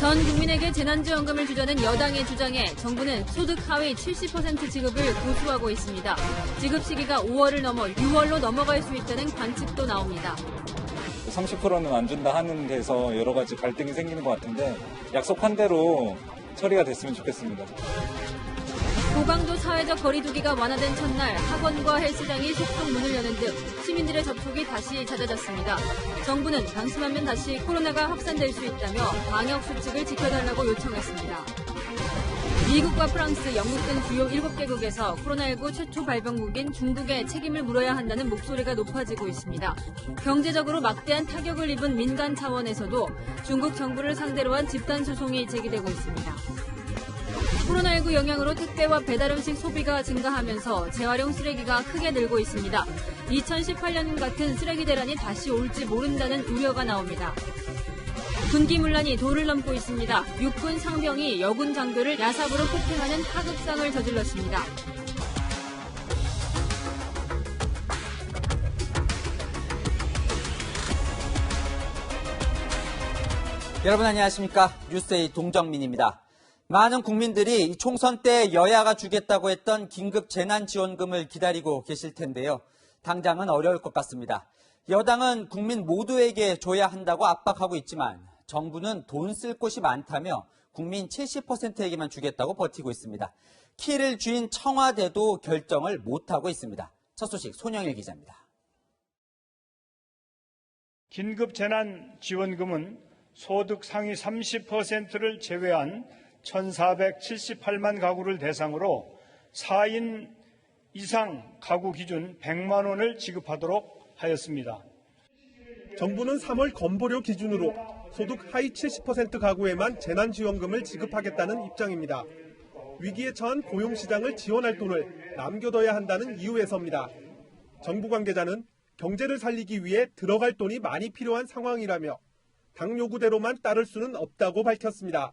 전 국민에게 재난지원금을 주자는 여당의 주장에 정부는 소득 하위 70% 지급을 고수하고 있습니다. 지급 시기가 5월을 넘어 6월로 넘어갈 수 있다는 관측도 나옵니다. 30%는 안 준다 하는 데서 여러 가지 갈등이 생기는 것 같은데 약속한 대로 처리가 됐으면 좋겠습니다. 고강도 사회적 거리두기가 완화된 첫날 학원과 헬스장이 속속 문을 여는 등 시민들의 접촉이 다시 잦아졌습니다. 정부는 방심하면 다시 코로나가 확산될 수 있다며 방역 수칙을 지켜달라고 요청했습니다. 미국과 프랑스, 영국 등 주요 7개국에서 코로나19 최초 발병국인 중국에 책임을 물어야 한다는 목소리가 높아지고 있습니다. 경제적으로 막대한 타격을 입은 민간 차원에서도 중국 정부를 상대로 한 집단 소송이 제기되고 있습니다. 코로나19 영향으로 택배와 배달음식 소비가 증가하면서 재활용 쓰레기가 크게 늘고 있습니다. 2018년 같은 쓰레기 대란이 다시 올지 모른다는 우려가 나옵니다. 군기문란이 도를 넘고 있습니다. 육군 상병이 여군 장교를 야삽으로 폭행하는 하극상을 저질렀습니다. 여러분 안녕하십니까? 뉴스의 동정민입니다. 많은 국민들이 총선 때 여야가 주겠다고 했던 긴급 재난지원금을 기다리고 계실 텐데요. 당장은 어려울 것 같습니다. 여당은 국민 모두에게 줘야 한다고 압박하고 있지만 정부는 돈 쓸 곳이 많다며 국민 70%에게만 주겠다고 버티고 있습니다. 키를 쥔 청와대도 결정을 못하고 있습니다. 첫 소식 손영일 기자입니다. 긴급 재난지원금은 소득 상위 30%를 제외한 1,478만 가구를 대상으로 4인 이상 가구 기준 100만 원을 지급하도록 하였습니다. 정부는 3월 건보료 기준으로 소득 하위 70% 가구에만 재난지원금을 지급하겠다는 입장입니다. 위기에 처한 고용시장을 지원할 돈을 남겨둬야 한다는 이유에서입니다. 정부 관계자는 경제를 살리기 위해 들어갈 돈이 많이 필요한 상황이라며 당 요구대로만 따를 수는 없다고 밝혔습니다.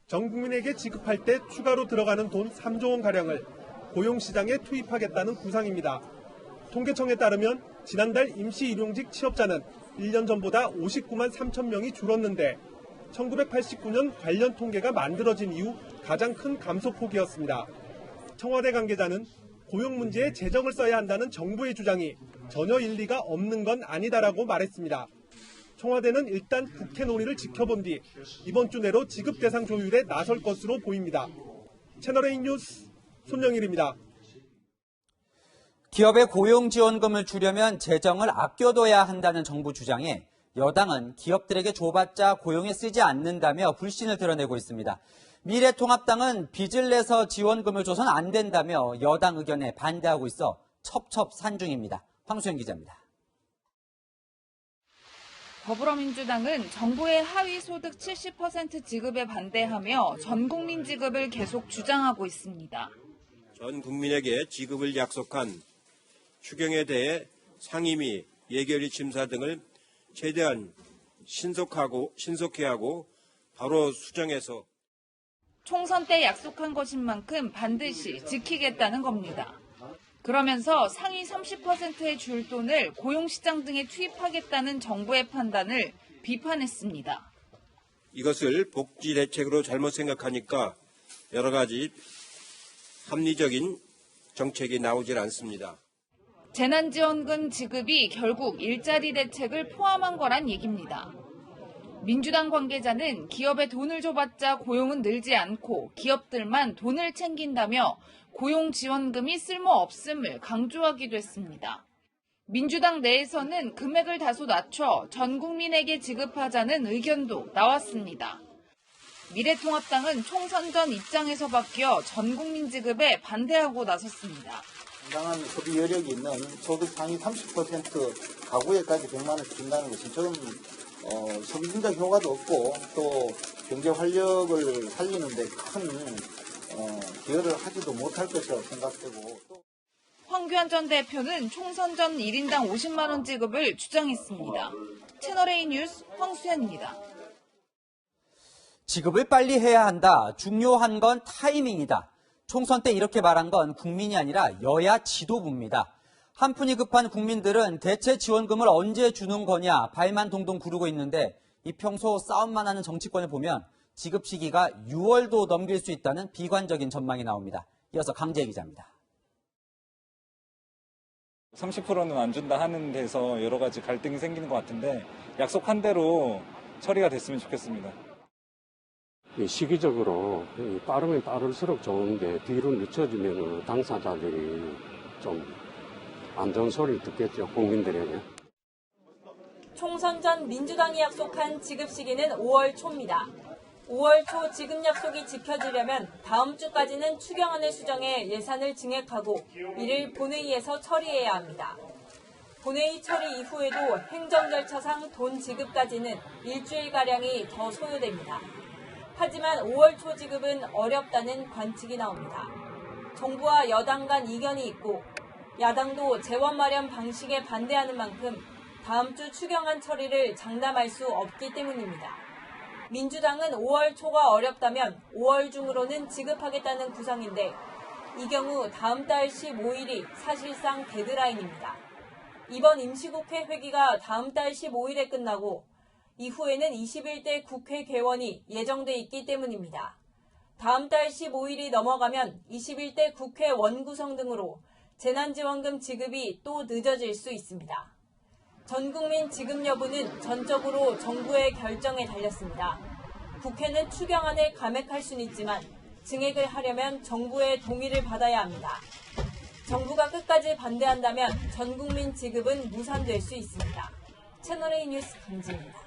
전 국민에게 지급할 때 추가로 들어가는 돈 3조 원가량을 고용시장에 투입하겠다는 구상입니다. 통계청에 따르면 지난달 임시일용직 취업자는 1년 전보다 59만 3천 명이 줄었는데 1989년 관련 통계가 만들어진 이후 가장 큰 감소폭이었습니다. 청와대 관계자는 고용 문제에 재정을 써야 한다는 정부의 주장이 전혀 일리가 없는 건 아니다라고 말했습니다. 청와대는 일단 국회 논의를 지켜본 뒤 이번 주 내로 지급 대상 조율에 나설 것으로 보입니다. 채널A 뉴스 손영일입니다. 기업의 고용지원금을 주려면 재정을 아껴둬야 한다는 정부 주장에 여당은 기업들에게 줘봤자 고용에 쓰지 않는다며 불신을 드러내고 있습니다. 미래통합당은 빚을 내서 지원금을 줘선 안 된다며 여당 의견에 반대하고 있어 첩첩산중입니다. 황수영 기자입니다. 더불어민주당은 정부의 하위 소득 70% 지급에 반대하며 전 국민 지급을 계속 주장하고 있습니다. 전 국민에게 지급을 약속한 추경에 대해 상임위, 예결위 심사 등을 최대한 신속히 하고 바로 수정해서 총선 때 약속한 것인 만큼 반드시 지키겠다는 겁니다. 그러면서 상위 30%의 줄 돈을 고용시장 등에 투입하겠다는 정부의 판단을 비판했습니다. 이것을 복지 대책으로 잘못 생각하니까 여러 가지 합리적인 정책이 나오질 않습니다. 재난지원금 지급이 결국 일자리 대책을 포함한 거란 얘기입니다. 민주당 관계자는 기업에 돈을 줘봤자 고용은 늘지 않고 기업들만 돈을 챙긴다며 고용지원금이 쓸모없음을 강조하기도 했습니다. 민주당 내에서는 금액을 다소 낮춰 전 국민에게 지급하자는 의견도 나왔습니다. 미래통합당은 총선 전 입장에서 바뀌어 전 국민 지급에 반대하고 나섰습니다. 상당한 소비 여력이 있는 소득 상위 30% 가구에까지 100만 원씩 준다는 것은 저는 소비 증가 효과도 없고 또 경제 활력을 살리는 데 큰 기여를 하지도 못할 것이라고 생각되고. 황교안 전 대표는 총선 전 1인당 50만 원 지급을 주장했습니다. 채널A 뉴스 황수연입니다. 지급을 빨리 해야 한다. 중요한 건 타이밍이다. 총선 때 이렇게 말한 건 국민이 아니라 여야 지도부입니다. 한푼이 급한 국민들은 대체 지원금을 언제 주는 거냐 발만 동동 구르고 있는데 이 평소 싸움만 하는 정치권을 보면 지급 시기가 6월도 넘길 수 있다는 비관적인 전망이 나옵니다. 이어서 강재희 기자입니다. 30%는 안 준다 하는 데서 여러 가지 갈등이 생기는 것 같은데 약속한 대로 처리가 됐으면 좋겠습니다. 시기적으로 빠르면 빠를수록 좋은데 뒤로 늦춰지면 당사자들이 좀 안 좋은 소리를 듣겠죠, 국민들에게. 총선 전 민주당이 약속한 지급 시기는 5월 초입니다. 5월 초 지급 약속이 지켜지려면 다음 주까지는 추경안을 수정해 예산을 증액하고 이를 본회의에서 처리해야 합니다. 본회의 처리 이후에도 행정 절차상 돈 지급까지는 일주일가량이 더 소요됩니다. 하지만 5월 초 지급은 어렵다는 관측이 나옵니다. 정부와 여당 간 이견이 있고 야당도 재원 마련 방식에 반대하는 만큼 다음 주 추경안 처리를 장담할 수 없기 때문입니다. 민주당은 5월 초가 어렵다면 5월 중으로는 지급하겠다는 구상인데 이 경우 다음 달 15일이 사실상 데드라인입니다. 이번 임시국회 회기가 다음 달 15일에 끝나고 이후에는 21대 국회 개원이 예정돼 있기 때문입니다. 다음 달 15일이 넘어가면 21대 국회 원구성 등으로 재난지원금 지급이 또 늦어질 수 있습니다. 전 국민 지급 여부는 전적으로 정부의 결정에 달렸습니다. 국회는 추경안을 감액할 수는 있지만 증액을 하려면 정부의 동의를 받아야 합니다. 정부가 끝까지 반대한다면 전 국민 지급은 무산될 수 있습니다. 채널A 뉴스 강지입니다.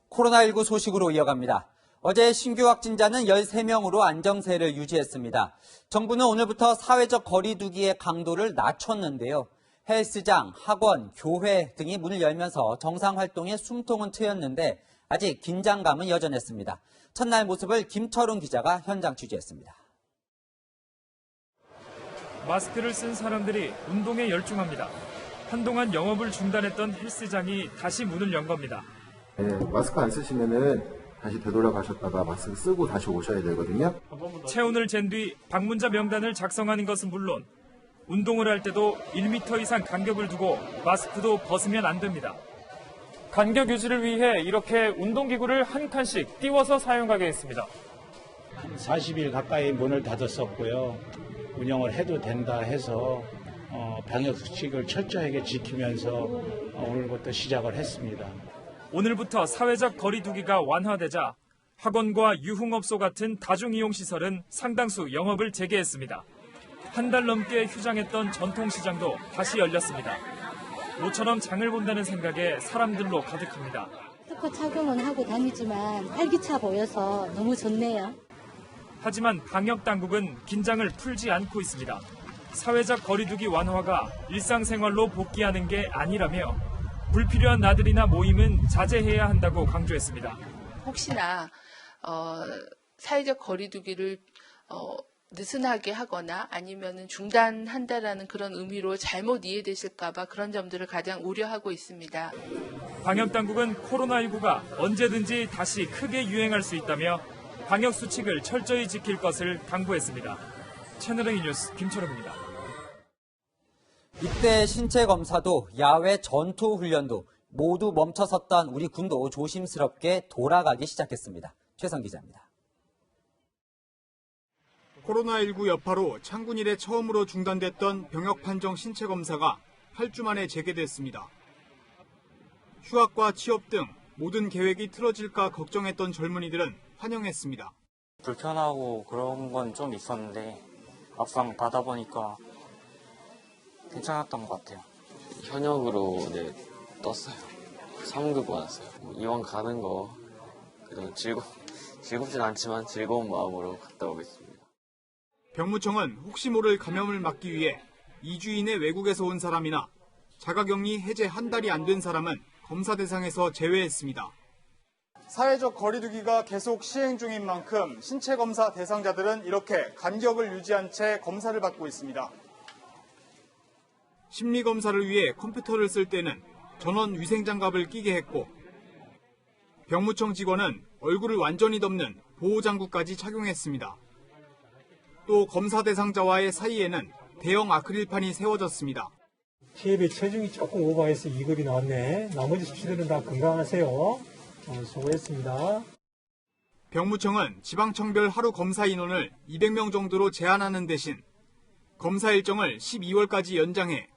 코로나19 소식으로 이어갑니다. 어제 신규 확진자는 13명으로 안정세를 유지했습니다. 정부는 오늘부터 사회적 거리 두기의 강도를 낮췄는데요. 헬스장, 학원, 교회 등이 문을 열면서 정상 활동에 숨통은 트였는데 아직 긴장감은 여전했습니다. 첫날 모습을 김철웅 기자가 현장 취재했습니다. 마스크를 쓴 사람들이 운동에 열중합니다. 한동안 영업을 중단했던 헬스장이 다시 문을 연 겁니다. 네, 마스크 안 쓰시면은 다시 되돌아가셨다가 마스크 쓰고 다시 오셔야 되거든요. 체온을 잰 뒤 방문자 명단을 작성하는 것은 물론 운동을 할 때도 1m 이상 간격을 두고 마스크도 벗으면 안 됩니다. 간격 유지를 위해 이렇게 운동기구를 한 칸씩 띄워서 사용하게 했습니다. 40일 가까이 문을 닫았었고요. 운영을 해도 된다 해서 방역수칙을 철저하게 지키면서 오늘부터 시작을 했습니다. 오늘부터 사회적 거리 두기가 완화되자 학원과 유흥업소 같은 다중이용시설은 상당수 영업을 재개했습니다. 한 달 넘게 휴장했던 전통시장도 다시 열렸습니다. 모처럼 장을 본다는 생각에 사람들로 가득합니다. 마스크 착용은 하고 다니지만 활기차 보여서 너무 좋네요. 하지만 방역당국은 긴장을 풀지 않고 있습니다. 사회적 거리두기 완화가 일상생활로 복귀하는 게 아니라며 불필요한 나들이나 모임은 자제해야 한다고 강조했습니다. 혹시나 사회적 거리두기를 느슨하게 하거나 아니면 중단한다라는 그런 의미로 잘못 이해되실까 봐 그런 점들을 가장 우려하고 있습니다. 방역당국은 코로나19가 언제든지 다시 크게 유행할 수 있다며 방역수칙을 철저히 지킬 것을 당부했습니다. 채널A 뉴스 김철웅입니다. 이때 신체 검사도 야외 전투 훈련도 모두 멈춰섰던 우리 군도 조심스럽게 돌아가기 시작했습니다. 최선 기자입니다. 코로나19 여파로 창군 이래 처음으로 중단됐던 병역 판정 신체 검사가 8주 만에 재개됐습니다. 휴학과 취업 등 모든 계획이 틀어질까 걱정했던 젊은이들은 환영했습니다. 불편하고 그런 건 좀 있었는데 막상 받아보니까 괜찮았던 것 같아요. 현역으로 떴어요. 3급 받았어요. 이왕 가는 거 그래도 즐겁진 않지만 즐거운 마음으로 갔다 오겠습니다. 병무청은 혹시 모를 감염을 막기 위해 2주 이내 외국에서 온 사람이나 자가격리 해제 한 달이 안 된 사람은 검사 대상에서 제외했습니다. 사회적 거리두기가 계속 시행 중인 만큼 신체 검사 대상자들은 이렇게 간격을 유지한 채 검사를 받고 있습니다. 심리 검사를 위해 컴퓨터를 쓸 때는 전원 위생장갑을 끼게 했고 병무청 직원은 얼굴을 완전히 덮는 보호장구까지 착용했습니다. 또 검사 대상자와의 사이에는 대형 아크릴판이 세워졌습니다. TF의 체중이 조금 오버해서 2급이 나왔네. 나머지 수치들은 다 건강하세요. 수고했습니다. 병무청은 지방청별 하루 검사 인원을 200명 정도로 제한하는 대신 검사 일정을 12월까지 연장해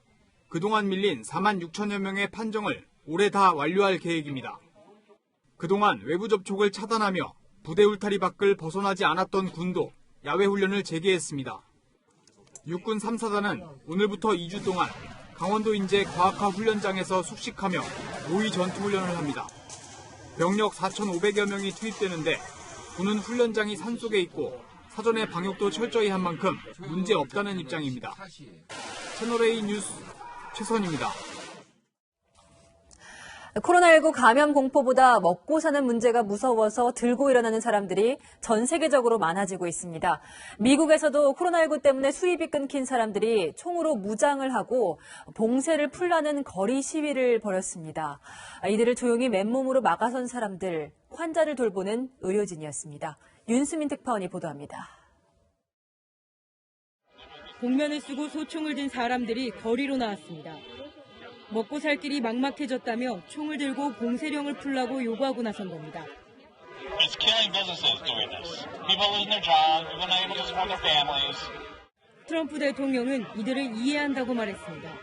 그동안 밀린 4만 6천여 명의 판정을 올해 다 완료할 계획입니다. 그동안 외부 접촉을 차단하며 부대 울타리 밖을 벗어나지 않았던 군도 야외 훈련을 재개했습니다. 육군 3사단은 오늘부터 2주 동안 강원도 인제 과학화 훈련장에서 숙식하며 모의 전투 훈련을 합니다. 병력 4,500여 명이 투입되는데 군은 훈련장이 산속에 있고 사전에 방역도 철저히 한 만큼 문제 없다는 입장입니다. 채널A 뉴스 최선입니다. 코로나19 감염 공포보다 먹고 사는 문제가 무서워서 들고 일어나는 사람들이 전 세계적으로 많아지고 있습니다. 미국에서도 코로나19 때문에 수입이 끊긴 사람들이 총으로 무장을 하고 봉쇄를 풀라는 거리 시위를 벌였습니다. 이들을 조용히 맨몸으로 막아선 사람들, 환자를 돌보는 의료진이었습니다. 윤수민 특파원이 보도합니다. 복면을 쓰고 소총을 든 사람들이 거리로 나왔습니다. 먹고 살 길이 막막해졌다며 총을 들고 봉쇄령을 풀라고 요구하고 나선 겁니다. 트럼프 대통령은 이들을 이해한다고 말했습니다.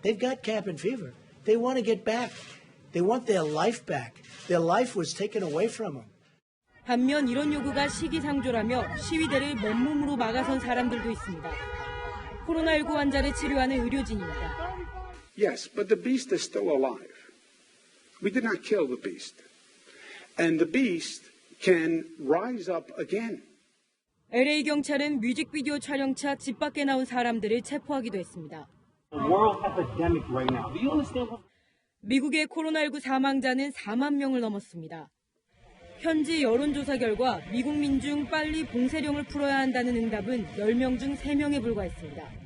They've got cap and fever. They want to get back. They want their life back. Their life was taken away from them. 반면 이런 요구가 시기상조라며 시위대를 맨몸으로 막아선 사람들도 있습니다. 코로나19 환자를 치료하는 의료진입니다. Yes, but the beast is still alive. We did not kill the beast. And the beast can rise up again. LA 경찰은 뮤직비디오 촬영차 집 밖에 나온 사람들을 체포하기도 했습니다. 미국의 코로나19 사망자는 4만 명을 넘었습니다. 현지 여론조사 결과 미국 민중 빨리 봉쇄령을 풀어야 한다는 응답은 10명 중 3명에 불과했습니다.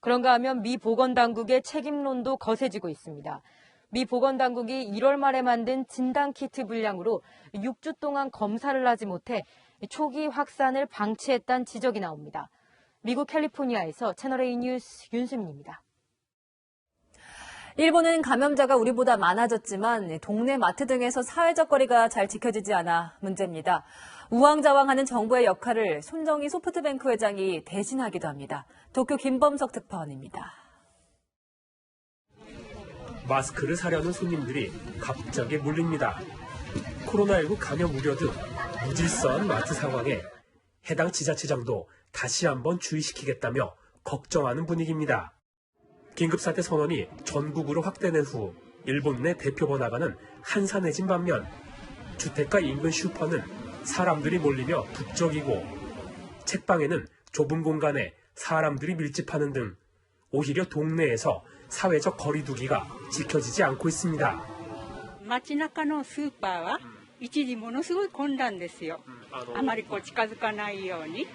그런가 하면 미 보건당국의 책임론도 거세지고 있습니다. 미 보건당국이 1월 말에 만든 진단키트 불량으로 6주 동안 검사를 하지 못해 초기 확산을 방치했다는 지적이 나옵니다. 미국 캘리포니아에서 채널A 뉴스 윤수민입니다. 일본은 감염자가 우리보다 많아졌지만 동네 마트 등에서 사회적 거리가 잘 지켜지지 않아 문제입니다. 우왕좌왕하는 정부의 역할을 손정희 소프트뱅크 회장이 대신하기도 합니다. 도쿄 김범석 특파원입니다. 마스크를 사려는 손님들이 갑자기 몰립니다. 코로나19 감염 우려 등 무질서한 마트 상황에 해당 지자체장도 다시 한번 주의시키겠다며 걱정하는 분위기입니다. 긴급사태 선언이 전국으로 확대된 후 일본 내 대표 번화가는 한산해진 반면 주택가 인근 슈퍼는 사람들이 몰리며 북적이고 책방에는 좁은 공간에 사람들이 밀집하는 등 오히려 동네에서 사회적 거리두기가 지켜지지 않고 있습니다. 街中のスーパーは一時ものすごい混乱ですよ。あまり近づかないように。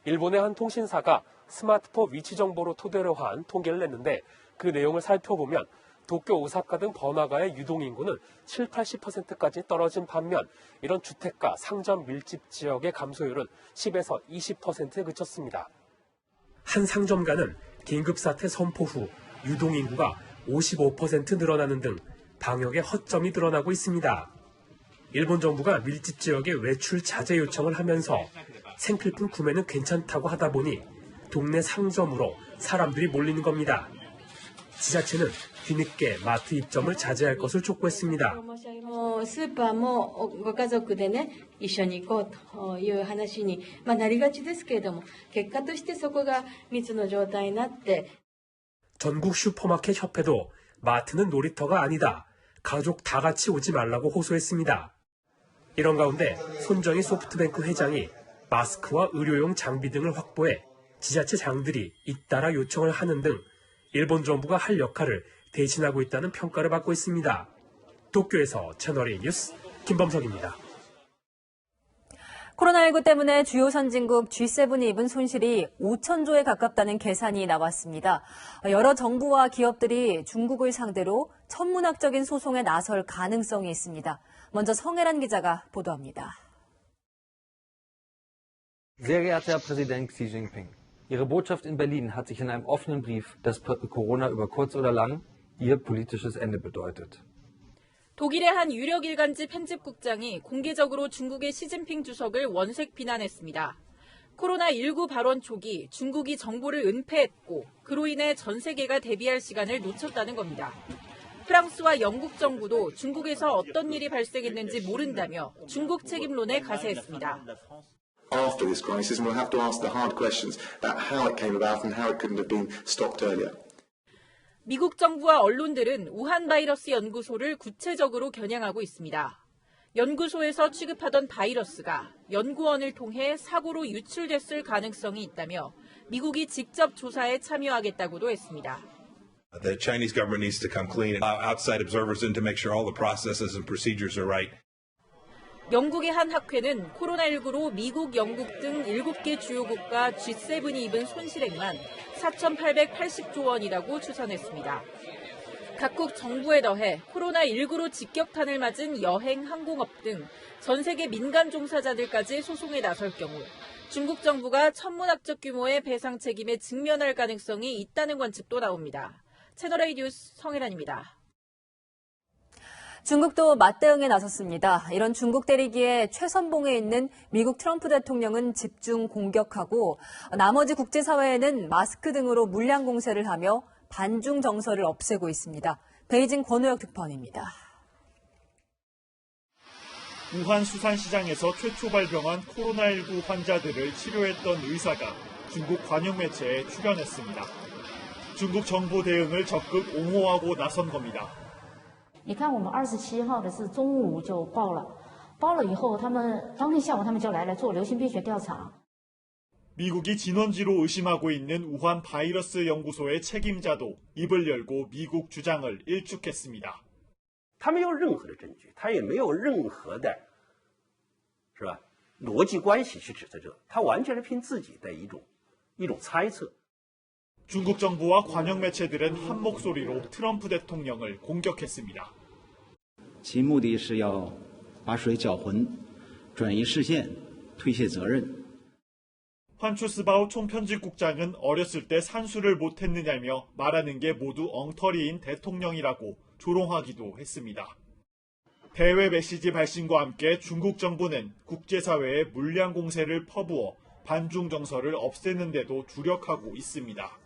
일본의 한 통신사가 스마트폰 위치 정보로 토대로 한 통계를 냈는데 그 내용을 살펴보면 도쿄, 오사카 등 번화가의 유동인구는 7, 80%까지 떨어진 반면 이런 주택가, 상점 밀집 지역의 감소율은 10에서 20%에 그쳤습니다. 한 상점가는 긴급사태 선포 후 유동인구가 55% 늘어나는 등 방역의 허점이 드러나고 있습니다. 일본 정부가 밀집 지역의 외출 자제 요청을 하면서 생필품 구매는 괜찮다고 하다 보니 동네 상점으로 사람들이 몰리는 겁니다. 지자체는 뒤늦게 마트 입점을 자제할 것을 촉구했습니다. スーパーもご家族でね、一緒に行こうという話になりがちですけれども、結果としてそこが密の状態になって 전국 슈퍼마켓 협회도 마트는 놀이터가 아니다. 가족 다 같이 오지 말라고 호소했습니다. 이런 가운데 손정희 소프트뱅크 회장이 마스크와 의료용 장비 등을 확보해 지자체장들이 잇따라 요청을 하는 등 일본 정부가 할 역할을 대신하고 있다는 평가를 받고 있습니다. 도쿄에서 채널A 뉴스 김범석입니다. 코로나19 때문에 주요 선진국 G7이 입은 손실이 5천조에 가깝다는 계산이 나왔습니다. 여러 정부와 기업들이 중국을 상대로 천문학적인 소송에 나설 가능성이 있습니다. 먼저 성혜란 기자가 보도합니다. Sehr geehrter Herr Präsident Xi Jinping, Ihre Botschaft in Berlin hat sich in einem offenen Brief, dass Corona über kurz oder lang ihr politisches Ende bedeutet. 독일의 한 유력 일간지 편집국장이 공개적으로 중국의 시진핑 주석을 원색 비난했습니다. 코로나19 발원 초기 중국이 정보를 은폐했고 그로 인해 전 세계가 대비할 시간을 놓쳤다는 겁니다. 프랑스와 영국 정부도 중국에서 어떤 일이 발생했는지 모른다며 중국 책임론에 가세했습니다. After this crisis, and we'll have to ask the hard questions about how it came about and how it couldn't have been stopped earlier. 미국 정부와 언론들은 우한 바이러스 연구소를 구체적으로 겨냥하고 있습니다. 연구소에서 취급하던 바이러스가 연구원을 통해 사고로 유출됐을 가능성이 있다며 미국이 직접 조사에 참여하겠다고도 했습니다. The Chinese government needs to come clean and allow outside observers in to make sure all the processes and procedures are right. 영국의 한 학회는 코로나19로 미국, 영국 등 7개 주요 국가 G7이 입은 손실액만 4,880조 원이라고 추산했습니다. 각국 정부에 더해 코로나19로 직격탄을 맞은 여행, 항공업 등 전 세계 민간 종사자들까지 소송에 나설 경우 중국 정부가 천문학적 규모의 배상 책임에 직면할 가능성이 있다는 관측도 나옵니다. 채널A 뉴스 성혜란입니다. 중국도 맞대응에 나섰습니다. 이런 중국 때리기에 최선봉에 있는 미국 트럼프 대통령은 집중 공격하고 나머지 국제사회에는 마스크 등으로 물량 공세를 하며 반중 정서를 없애고 있습니다. 베이징 권우혁 특파원입니다. 우한 수산시장에서 최초 발병한 코로나19 환자들을 치료했던 의사가 중국 관영 매체에 출연했습니다. 중국 정부 대응을 적극 옹호하고 나선 겁니다. 你看我们27号的是中午就报了，报了以后他们当天下午他们就来做流行病学调查。 미국이 진원지로 의심하고 있는 우한 바이러스 연구소의 책임자도 입을 열고 미국 주장을 일축했습니다. 他没有任何的证据，他也没有任何的，是吧？逻辑关系去指责这，他完全是凭自己的一种猜测。 중국 정부와 관영 매체들은 한 목소리로 트럼프 대통령을 공격했습니다. 其目的是要把水搅浑，转移视线，推卸责任。 환추스바오 총편집국장은 어렸을 때 산수를 못했느냐며 말하는 게 모두 엉터리인 대통령이라고 조롱하기도 했습니다. 대외 메시지 발신과 함께 중국 정부는 국제사회에 물량 공세를 퍼부어 반중 정서를 없애는 데도 주력하고 있습니다.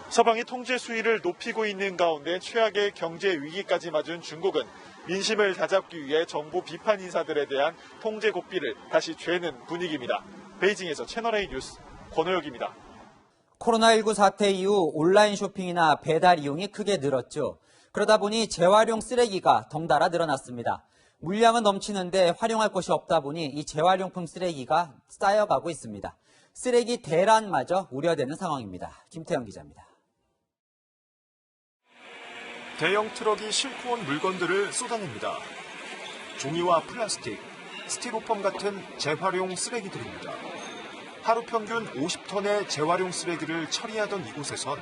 서방이 통제 수위를 높이고 있는 가운데 최악의 경제 위기까지 맞은 중국은 민심을 다잡기 위해 정부 비판 인사들에 대한 통제 고삐를 다시 죄는 분위기입니다. 베이징에서 채널A 뉴스 권호혁입니다. 코로나19 사태 이후 온라인 쇼핑이나 배달 이용이 크게 늘었죠. 그러다 보니 재활용 쓰레기가 덩달아 늘어났습니다. 물량은 넘치는데 활용할 곳이 없다 보니 이 재활용품 쓰레기가 쌓여가고 있습니다. 쓰레기 대란마저 우려되는 상황입니다. 김태형 기자입니다. 대형 트럭이 싣고 온 물건들을 쏟아냅니다. 종이와 플라스틱, 스티로폼 같은 재활용 쓰레기들입니다. 하루 평균 50톤의 재활용 쓰레기를 처리하던 이곳에선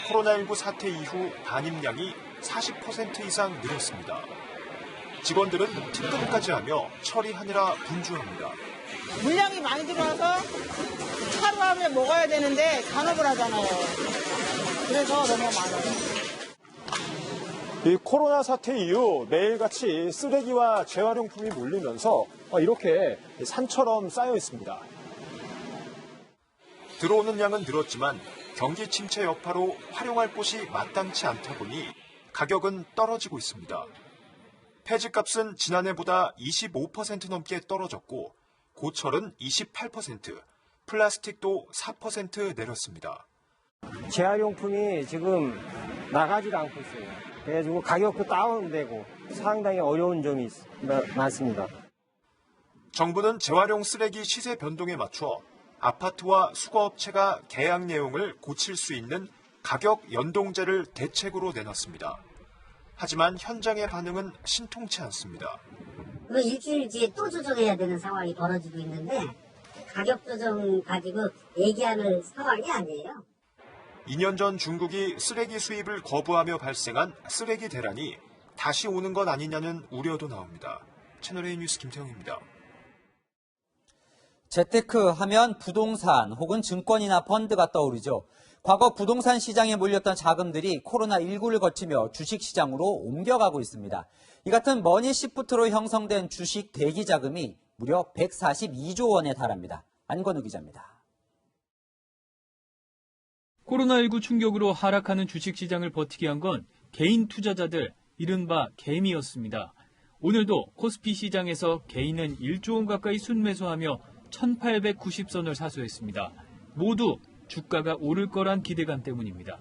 코로나19 사태 이후 반입량이 40% 이상 늘었습니다. 직원들은 특근까지 하며 처리하느라 분주합니다. 물량이 많이 들어와서 하루하루에 먹어야 되는데 잔업을 하잖아요. 그래서 너무 많아요. 이 코로나 사태 이후 매일같이 쓰레기와 재활용품이 몰리면서 이렇게 산처럼 쌓여 있습니다. 들어오는 양은 늘었지만 경기 침체 여파로 활용할 곳이 마땅치 않다 보니 가격은 떨어지고 있습니다. 폐지값은 지난해보다 25% 넘게 떨어졌고 고철은 28%, 플라스틱도 4% 내렸습니다. 재활용품이 지금 나가지도 않고 있어요. 그래가지고 가격도 다운되고 상당히 어려운 점이 많습니다. 정부는 재활용 쓰레기 시세 변동에 맞춰 아파트와 수거업체가 계약 내용을 고칠 수 있는 가격 연동제를 대책으로 내놨습니다. 하지만 현장의 반응은 신통치 않습니다. 일주일 뒤에 또 조정해야 되는 상황이 벌어지고 있는데 가격 조정 가지고 얘기하는 상황이 아니에요. 2년 전 중국이 쓰레기 수입을 거부하며 발생한 쓰레기 대란이 다시 오는 것 아니냐는 우려도 나옵니다. 채널A 뉴스 김태형입니다. 재테크 하면 부동산 혹은 증권이나 펀드가 떠오르죠. 과거 부동산 시장에 몰렸던 자금들이 코로나19를 거치며 주식시장으로 옮겨가고 있습니다. 이 같은 머니시프트로 형성된 주식 대기 자금이 무려 142조 원에 달합니다. 안건우 기자입니다. 코로나19 충격으로 하락하는 주식시장을 버티게 한 건 개인 투자자들, 이른바 개미였습니다. 오늘도 코스피 시장에서 개인은 1조 원 가까이 순매수하며 1890선을 사수했습니다. 모두 주가가 오를 거란 기대감 때문입니다.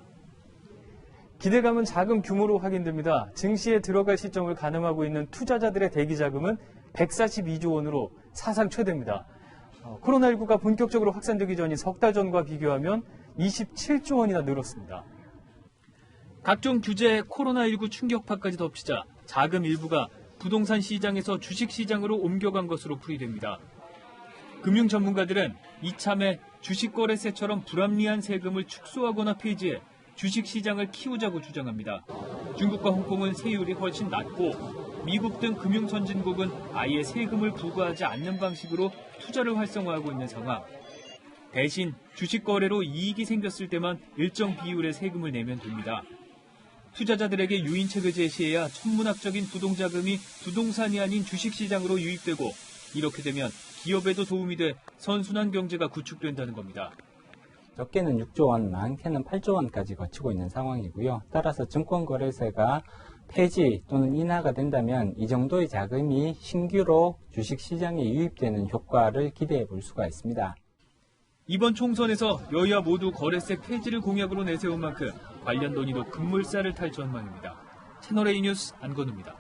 기대감은 자금 규모로 확인됩니다. 증시에 들어갈 시점을 가늠하고 있는 투자자들의 대기 자금은 142조 원으로 사상 최대입니다. 코로나19가 본격적으로 확산되기 전인 석 달 전과 비교하면 27조 원이나 늘었습니다. 각종 규제, 코로나19 충격파까지 덮치자 자금 일부가 부동산 시장에서 주식 시장으로 옮겨간 것으로 풀이됩니다. 금융 전문가들은 이참에 주식 거래세처럼 불합리한 세금을 축소하거나 폐지해 주식 시장을 키우자고 주장합니다. 중국과 홍콩은 세율이 훨씬 낮고 미국 등 금융 선진국은 아예 세금을 부과하지 않는 방식으로 투자를 활성화하고 있는 상황. 대신 주식 거래로 이익이 생겼을 때만 일정 비율의 세금을 내면 됩니다. 투자자들에게 유인책을 제시해야 천문학적인 부동자금이 부동산이 아닌 주식시장으로 유입되고 이렇게 되면 기업에도 도움이 돼 선순환 경제가 구축된다는 겁니다. 적게는 6조 원, 많게는 8조 원까지 거치고 있는 상황이고요. 따라서 증권거래세가 폐지 또는 인하가 된다면 이 정도의 자금이 신규로 주식시장에 유입되는 효과를 기대해 볼 수가 있습니다. 이번 총선에서 여야 모두 거래세 폐지를 공약으로 내세운 만큼 관련 논의도 급물살을 탈 전망입니다. 채널A 뉴스 안건우입니다.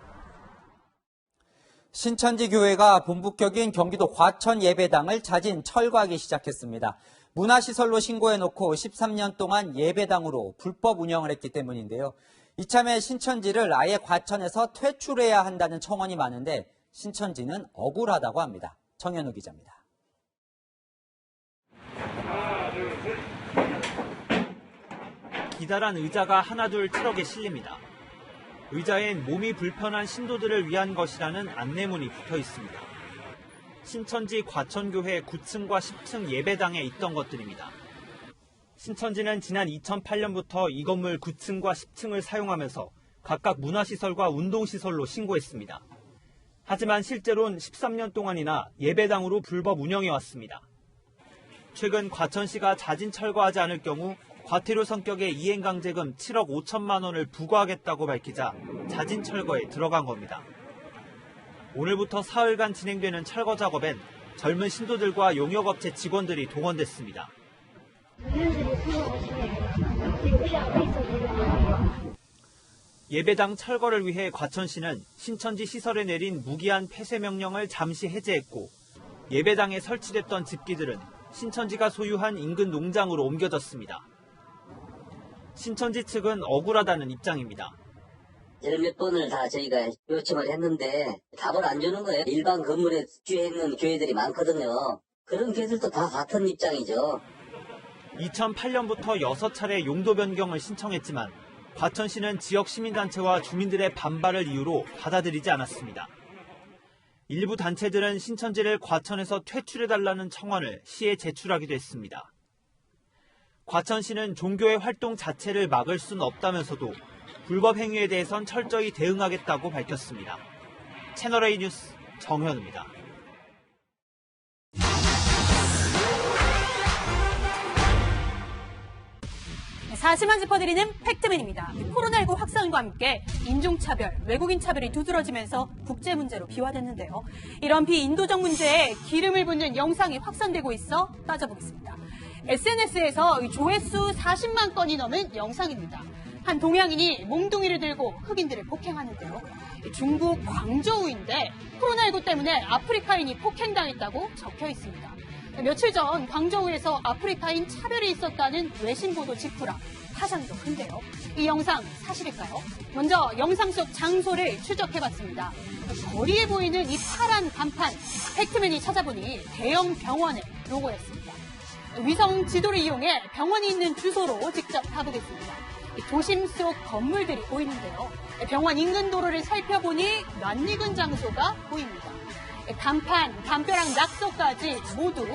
신천지 교회가 본부격인 경기도 과천 예배당을 자진 철거하기 시작했습니다. 문화시설로 신고해놓고 13년 동안 예배당으로 불법 운영을 했기 때문인데요. 이참에 신천지를 아예 과천에서 퇴출해야 한다는 청원이 많은데 신천지는 억울하다고 합니다. 정현우 기자입니다. 기다란 의자가 하나둘 트럭에 실립니다. 의자엔 몸이 불편한 신도들을 위한 것이라는 안내문이 붙어 있습니다. 신천지 과천교회 9층과 10층 예배당에 있던 것들입니다. 신천지는 지난 2008년부터 이 건물 9층과 10층을 사용하면서 각각 문화시설과 운동시설로 신고했습니다. 하지만 실제로는 13년 동안이나 예배당으로 불법 운영해왔습니다. 최근 과천시가 자진 철거하지 않을 경우 과태료 성격의 이행강제금 7억 5천만 원을 부과하겠다고 밝히자 자진 철거에 들어간 겁니다. 오늘부터 사흘간 진행되는 철거 작업엔 젊은 신도들과 용역업체 직원들이 동원됐습니다. 예배당 철거를 위해 과천시는 신천지 시설에 내린 무기한 폐쇄 명령을 잠시 해제했고 예배당에 설치됐던 집기들은 신천지가 소유한 인근 농장으로 옮겨졌습니다. 신천지 측은 억울하다는 입장입니다. 몇 번을 다 저희가 요청을 했는데 답을 안 주는 거예요. 일반 건물에 주에 있는 교회들이 많거든요. 그런 교회들도 다 같은 입장이죠. 2008년부터 6차례 용도 변경을 신청했지만 과천시는 지역 시민단체와 주민들의 반발을 이유로 받아들이지 않았습니다. 일부 단체들은 신천지를 과천에서 퇴출해달라는 청원을 시에 제출하기도 했습니다. 과천시는 종교의 활동 자체를 막을 수는 없다면서도 불법 행위에 대해선 철저히 대응하겠다고 밝혔습니다. 채널A 뉴스 정현우입니다. 사실만 짚어드리는 팩트맨입니다. 코로나19 확산과 함께 인종차별, 외국인 차별이 두드러지면서 국제 문제로 비화됐는데요. 이런 비인도적 문제에 기름을 붓는 영상이 확산되고 있어 따져보겠습니다. SNS에서 조회수 40만 건이 넘은 영상입니다. 한 동양인이 몽둥이를 들고 흑인들을 폭행하는데요. 중국 광저우인데 코로나19 때문에 아프리카인이 폭행당했다고 적혀 있습니다. 며칠 전 광저우에서 아프리카인 차별이 있었다는 외신 보도 직후라 파장도 큰데요. 이 영상 사실일까요? 먼저 영상 속 장소를 추적해봤습니다. 거리에 보이는 이 파란 간판, 팩트맨이 찾아보니 대형 병원의 로고였습니다. 위성 지도를 이용해 병원이 있는 주소로 직접 가보겠습니다. 도심 속 건물들이 보이는데요. 병원 인근 도로를 살펴보니 낯익은 장소가 보입니다. 간판, 담벼락 낙서까지 모두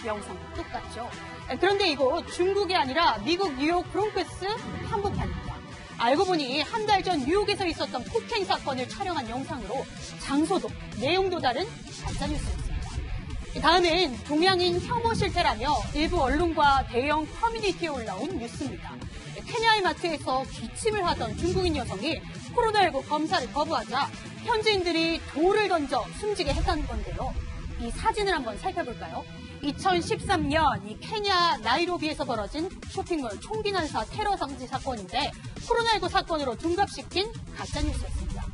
영상 똑같죠. 그런데 이곳 중국이 아니라 미국 뉴욕 브롱크스 한복판입니다. 알고 보니 한 달 전 뉴욕에서 있었던 폭행 사건을 촬영한 영상으로 장소도 내용도 다른 가짜뉴스였습니다. 다음은 동양인 혐오 실태라며 일부 언론과 대형 커뮤니티에 올라온 뉴스입니다. 케냐의 마트에서 기침을 하던 중국인 여성이 코로나19 검사를 거부하자 현지인들이 돌을 던져 숨지게 했다는 건데요. 이 사진을 한번 살펴볼까요? 2013년 이 케냐 나이로비에서 벌어진 쇼핑몰 총기 난사 테러 방지 사건인데 코로나19 사건으로 둔갑시킨 가짜뉴스였습니다.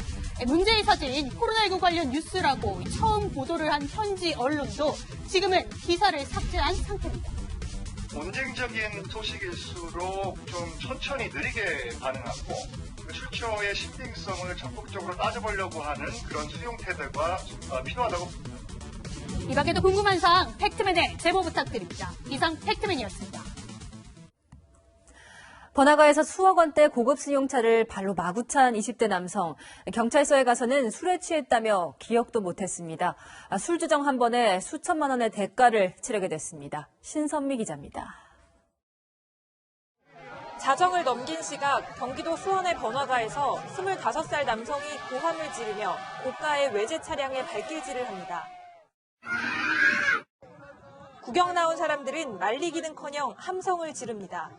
문제의 사진, 코로나19 관련 뉴스라고 처음 보도를 한 현지 언론도 지금은 기사를 삭제한 상태입니다. 논쟁적인 소식일수록 좀 천천히 느리게 반응하고 출처의 신빙성을 적극적으로 따져보려고 하는 그런 수용 태도가 필요하다고. 이 밖에도 궁금한 사항 팩트맨에 제보 부탁드립니다. 이상 팩트맨이었습니다. 번화가에서 수억 원대 고급 승용차를 발로 마구 찬 20대 남성. 경찰서에 가서는 술에 취했다며 기억도 못했습니다. 술 주정 한 번에 수천만 원의 대가를 치르게 됐습니다. 신선미 기자입니다. 자정을 넘긴 시각 경기도 수원의 번화가에서 25살 남성이 고함을 지르며 고가의 외제 차량에 발길질을 합니다. 구경 나온 사람들은 말리기는커녕 함성을 지릅니다.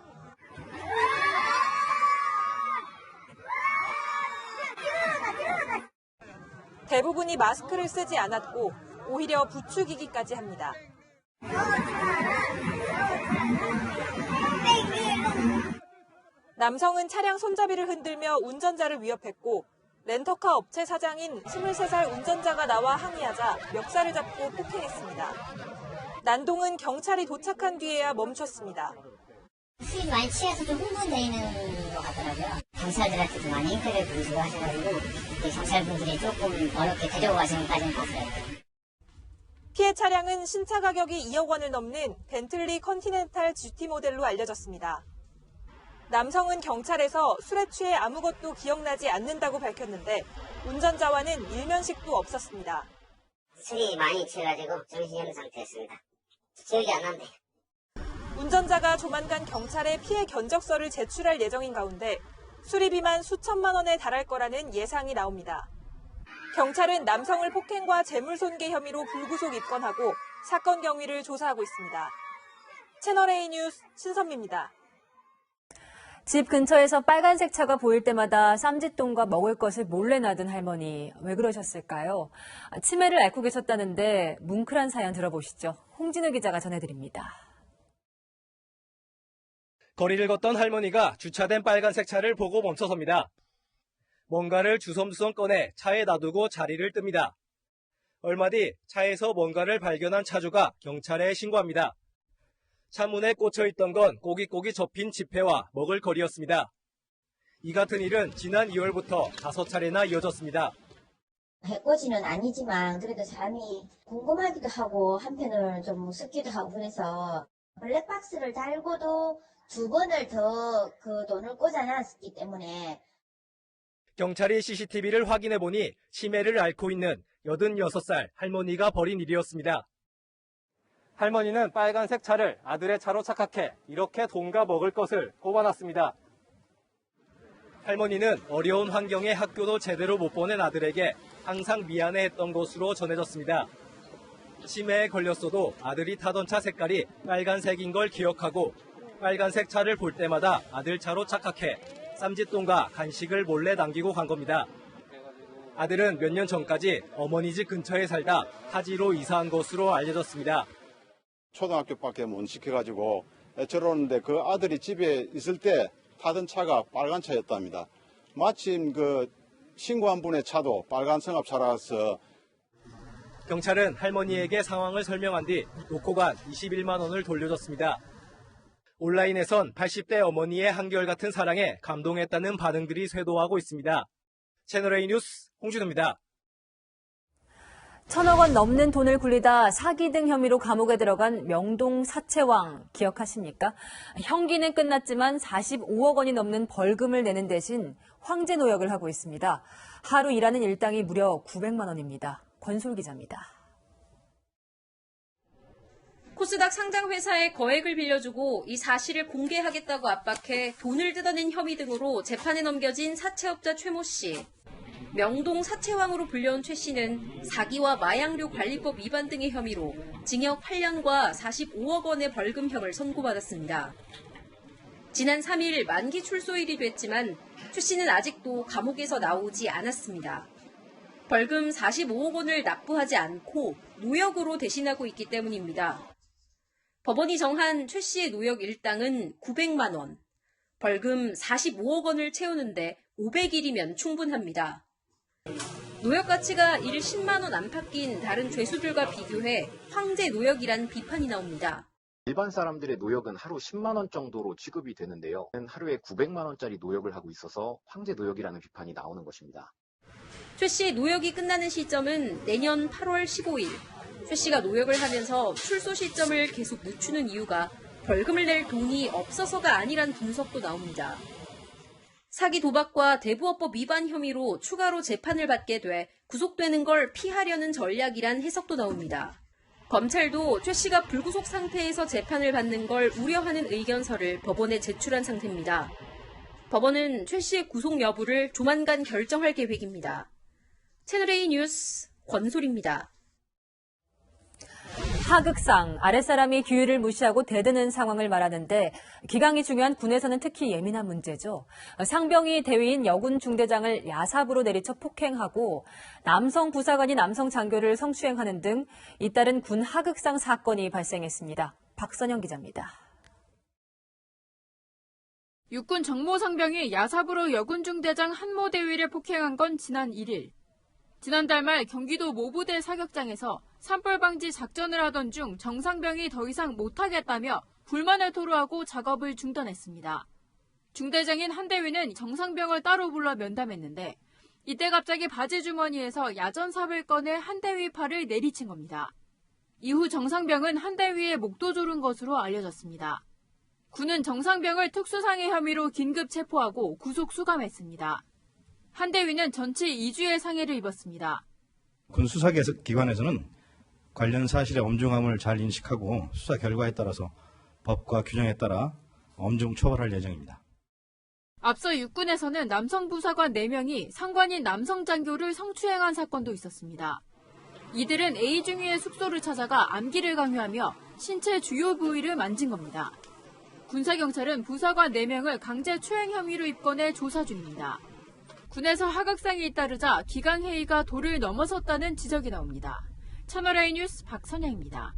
대부분이 마스크를 쓰지 않았고 오히려 부추기기까지 합니다. 남성은 차량 손잡이를 흔들며 운전자를 위협했고 렌터카 업체 사장인 23살 운전자가 나와 항의하자 멱살을 잡고 폭행했습니다. 난동은 경찰이 도착한 뒤에야 멈췄습니다. 술이 많이 취해서 좀 흥분되어 있는 것 같더라고요. 경찰들한테도 많이 인터뷰 부르시고 하셔가지고 경찰분들이 조금 어렵게 데려가시는 것까지는 봤어요. 피해 차량은 신차 가격이 2억 원을 넘는 벤틀리 컨티넨탈 GT 모델로 알려졌습니다. 남성은 경찰에서 술에 취해 아무것도 기억나지 않는다고 밝혔는데 운전자와는 일면식도 없었습니다. 술이 많이 취해가지고 정신이 없는 상태였습니다. 기억이 안 난대요. 운전자가 조만간 경찰에 피해 견적서를 제출할 예정인 가운데 수리비만 수천만 원에 달할 거라는 예상이 나옵니다. 경찰은 남성을 폭행과 재물손괴 혐의로 불구속 입건하고 사건 경위를 조사하고 있습니다. 채널A 뉴스 신선미입니다. 집 근처에서 빨간색 차가 보일 때마다 쌈짓돈과 먹을 것을 몰래 놔둔 할머니. 왜 그러셨을까요? 치매를 앓고 계셨다는데 뭉클한 사연 들어보시죠. 홍진우 기자가 전해드립니다. 거리를 걷던 할머니가 주차된 빨간색 차를 보고 멈춰섭니다. 뭔가를 주섬주섬 꺼내 차에 놔두고 자리를 뜹니다. 얼마 뒤 차에서 뭔가를 발견한 차주가 경찰에 신고합니다. 차문에 꽂혀있던 건 꼬깃꼬깃 접힌 지폐와 먹을거리였습니다. 이 같은 일은 지난 2월부터 5차례나 이어졌습니다. 해코지는 아니지만 그래도 사람이 궁금하기도 하고 한편으로는 좀 무섭기도 하고 그래서 블랙박스를 달고도 2번을 더 그 돈을 꽂아놨기 때문에 경찰이 CCTV를 확인해보니 치매를 앓고 있는 86살 할머니가 벌인 일이었습니다. 할머니는 빨간색 차를 아들의 차로 착각해 이렇게 돈과 먹을 것을 꼽아놨습니다. 할머니는 어려운 환경에 학교도 제대로 못 보낸 아들에게 항상 미안해했던 것으로 전해졌습니다. 치매에 걸렸어도 아들이 타던 차 색깔이 빨간색인 걸 기억하고 빨간색 차를 볼 때마다 아들 차로 착각해 쌈짓돈과 간식을 몰래 남기고 간 겁니다. 아들은 몇 년 전까지 어머니 집 근처에 살다 타지로 이사한 것으로 알려졌습니다. 초등학교밖에 못 시켜가지고 저러는데 그 아들이 집에 있을 때 타던 차가 빨간 차였답니다. 마침 그 신고한 분의 차도 빨간 승합차라서 경찰은 할머니에게 상황을 설명한 뒤 놓고 간 21만 원을 돌려줬습니다. 온라인에선 80대 어머니의 한결같은 사랑에 감동했다는 반응들이 쇄도하고 있습니다. 채널A 뉴스 홍준호입니다. 1,000억 원 넘는 돈을 굴리다 사기 등 혐의로 감옥에 들어간 명동 사채왕 기억하십니까? 형기는 끝났지만 45억 원이 넘는 벌금을 내는 대신 황제 노역을 하고 있습니다. 하루 일하는 일당이 무려 900만 원입니다. 권솔 기자입니다. 코스닥 상장 회사에 거액을 빌려주고 이 사실을 공개하겠다고 압박해 돈을 뜯어낸 혐의 등으로 재판에 넘겨진 사채업자 최모 씨. 명동 사채왕으로 불려온 최 씨는 사기와 마약류 관리법 위반 등의 혐의로 징역 8년과 45억 원의 벌금형을 선고받았습니다. 지난 3일 만기 출소일이 됐지만 최 씨는 아직도 감옥에서 나오지 않았습니다. 벌금 45억 원을 납부하지 않고 노역으로 대신하고 있기 때문입니다. 법원이 정한 최 씨의 노역 일당은 900만 원, 벌금 45억 원을 채우는데 500일이면 충분합니다. 노역 가치가 일 10만 원 안팎인 다른 죄수들과 비교해 황제 노역이란 비판이 나옵니다. 일반 사람들의 노역은 하루 10만 원 정도로 취급이 되는데요. 하루에 900만 원짜리 노역을 하고 있어서 황제 노역이라는 비판이 나오는 것입니다. 최 씨의 노역이 끝나는 시점은 내년 8월 15일. 최 씨가 노역을 하면서 출소 시점을 계속 늦추는 이유가 벌금을 낼 돈이 없어서가 아니란 분석도 나옵니다. 사기 도박과 대부업법 위반 혐의로 추가로 재판을 받게 돼 구속되는 걸 피하려는 전략이란 해석도 나옵니다. 검찰도 최 씨가 불구속 상태에서 재판을 받는 걸 우려하는 의견서를 법원에 제출한 상태입니다. 법원은 최 씨의 구속 여부를 조만간 결정할 계획입니다. 채널A 뉴스 권솔입니다. 하극상, 아랫사람이 규율을 무시하고 대드는 상황을 말하는데 기강이 중요한 군에서는 특히 예민한 문제죠. 상병이 대위인 여군 중대장을 야삽으로 내리쳐 폭행하고 남성 부사관이 남성 장교를 성추행하는 등 잇따른 군 하극상 사건이 발생했습니다. 박선영 기자입니다. 육군 정모상병이 야삽으로 여군 중대장 한모 대위를 폭행한 건 지난 1일. 지난달 말 경기도 모부대 사격장에서 산불 방지 작전을 하던 중 정상병이 더 이상 못하겠다며 불만을 토로하고 작업을 중단했습니다. 중대장인 한 대위는 정상병을 따로 불러 면담했는데 이때 갑자기 바지 주머니에서 야전삽을 꺼내 한 대위 팔을 내리친 겁니다. 이후 정상병은 한 대위의 목도 조른 것으로 알려졌습니다. 군은 정상병을 특수상해 혐의로 긴급 체포하고 구속 수감했습니다. 한 대위는 전치 2주의 상해를 입었습니다. 군 수사기관에서는 관련 사실의 엄중함을 잘 인식하고 수사 결과에 따라서 법과 규정에 따라 엄중 처벌할 예정입니다. 앞서 육군에서는 남성 부사관 4명이 상관인 남성 장교를 성추행한 사건도 있었습니다. 이들은 A 중위의 숙소를 찾아가 암기를 강요하며 신체 주요 부위를 만진 겁니다. 군사경찰은 부사관 4명을 강제 추행 혐의로 입건해 조사 중입니다. 군에서 하극상이 잇따르자 기강회의가 도를 넘어섰다는 지적이 나옵니다. 채널A 뉴스 박선영입니다.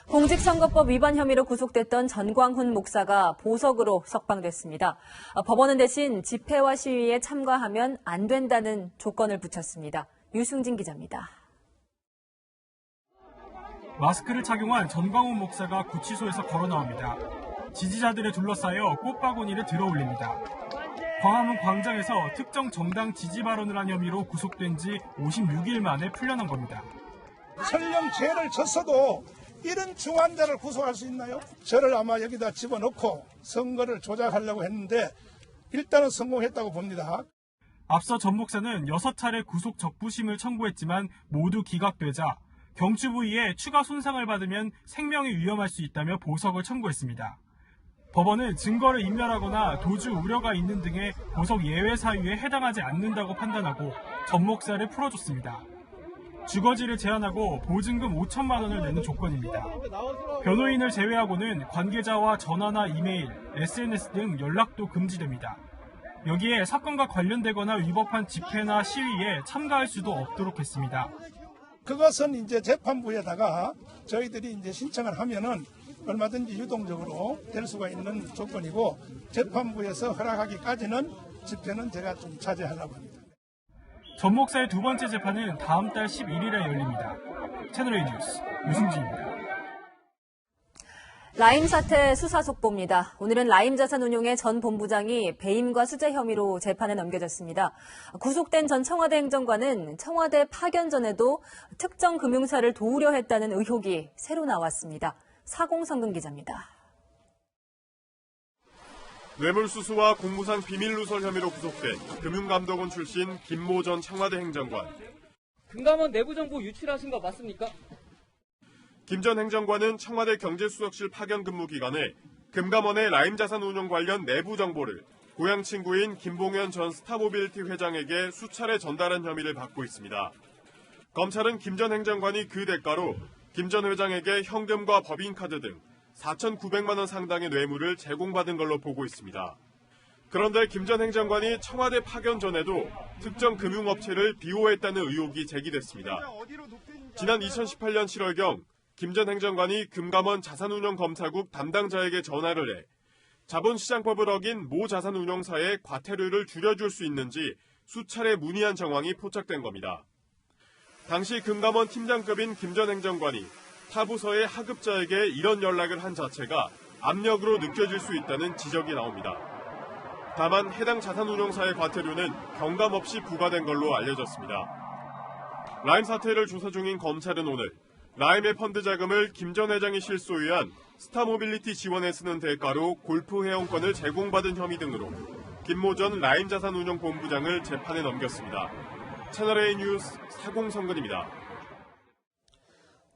공직선거법 위반 혐의로 구속됐던 전광훈 목사가 보석으로 석방됐습니다. 법원은 대신 집회와 시위에 참가하면 안 된다는 조건을 붙였습니다. 유승진 기자입니다. 마스크를 착용한 전광훈 목사가 구치소에서 걸어 나옵니다. 지지자들에 둘러싸여 꽃바구니를 들어올립니다. 광화문 광장에서 특정 정당 지지 발언을 한 혐의로 구속된 지 56일 만에 풀려난 겁니다. 설령 죄를 졌어도 이런 중환자를 구속할 수 있나요? 저를 아마 여기다 집어넣고 선거를 조작하려고 했는데 일단은 성공했다고 봅니다. 앞서 전 목사는 6차례 구속 적부심을 청구했지만 모두 기각되자 경추 부위에 추가 손상을 받으면 생명이 위험할 수 있다며 보석을 청구했습니다. 법원은 증거를 인멸하거나 도주 우려가 있는 등의 보석 예외 사유에 해당하지 않는다고 판단하고 전 목사를 풀어줬습니다. 주거지를 제한하고 보증금 5천만 원을 내는 조건입니다. 변호인을 제외하고는 관계자와 전화나 이메일, SNS 등 연락도 금지됩니다. 여기에 사건과 관련되거나 위법한 집회나 시위에 참가할 수도 없도록 했습니다. 그것은 이제 재판부에다가 저희들이 이제 신청을 하면은 얼마든지 유동적으로 될 수가 있는 조건이고 재판부에서 허락하기까지는 집회는 제가 좀 자제하려고 합니다. 전 목사의 두 번째 재판은 다음 달 11일에 열립니다. 채널A 뉴스 유승진입니다. 라임 사태 수사 속보입니다. 오늘은 라임자산운용의 전 본부장이 배임과 수재 혐의로 재판에 넘겨졌습니다. 구속된 전 청와대 행정관은 청와대 파견 전에도 특정 금융사를 도우려 했다는 의혹이 새로 나왔습니다. 사공성근 기자입니다. 뇌물수수와 공무상 비밀누설 혐의로 구속된 금융감독원 출신 김모 전 청와대 행정관. 금감원 내부정보 유출하신 거 맞습니까? 김 전 행정관은 청와대 경제수석실 파견 근무 기간에 금감원의 라임자산운용 관련 내부 정보를 고향 친구인 김봉현 전 스타모빌리티 회장에게 수차례 전달한 혐의를 받고 있습니다. 검찰은 김 전 행정관이 그 대가로 김 전 회장에게 현금과 법인카드 등 4,900만 원 상당의 뇌물을 제공받은 걸로 보고 있습니다. 그런데 김 전 행정관이 청와대 파견 전에도 특정 금융업체를 비호했다는 의혹이 제기됐습니다. 지난 2018년 7월경 김 전 행정관이 금감원 자산운용검사국 담당자에게 전화를 해 자본시장법을 어긴 모 자산운용사의 과태료를 줄여줄 수 있는지 수차례 문의한 정황이 포착된 겁니다. 당시 금감원 팀장급인 김 전 행정관이 타 부서의 하급자에게 이런 연락을 한 자체가 압력으로 느껴질 수 있다는 지적이 나옵니다. 다만 해당 자산운용사의 과태료는 경감 없이 부과된 걸로 알려졌습니다. 라임 사태를 조사 중인 검찰은 오늘 라임의 펀드 자금을 김 전 회장이 실소유한 스타모빌리티 지원에 쓰는 대가로 골프 회원권을 제공받은 혐의 등으로 김모 전 라임자산운용본부장을 재판에 넘겼습니다. 채널A 뉴스 사공성근입니다.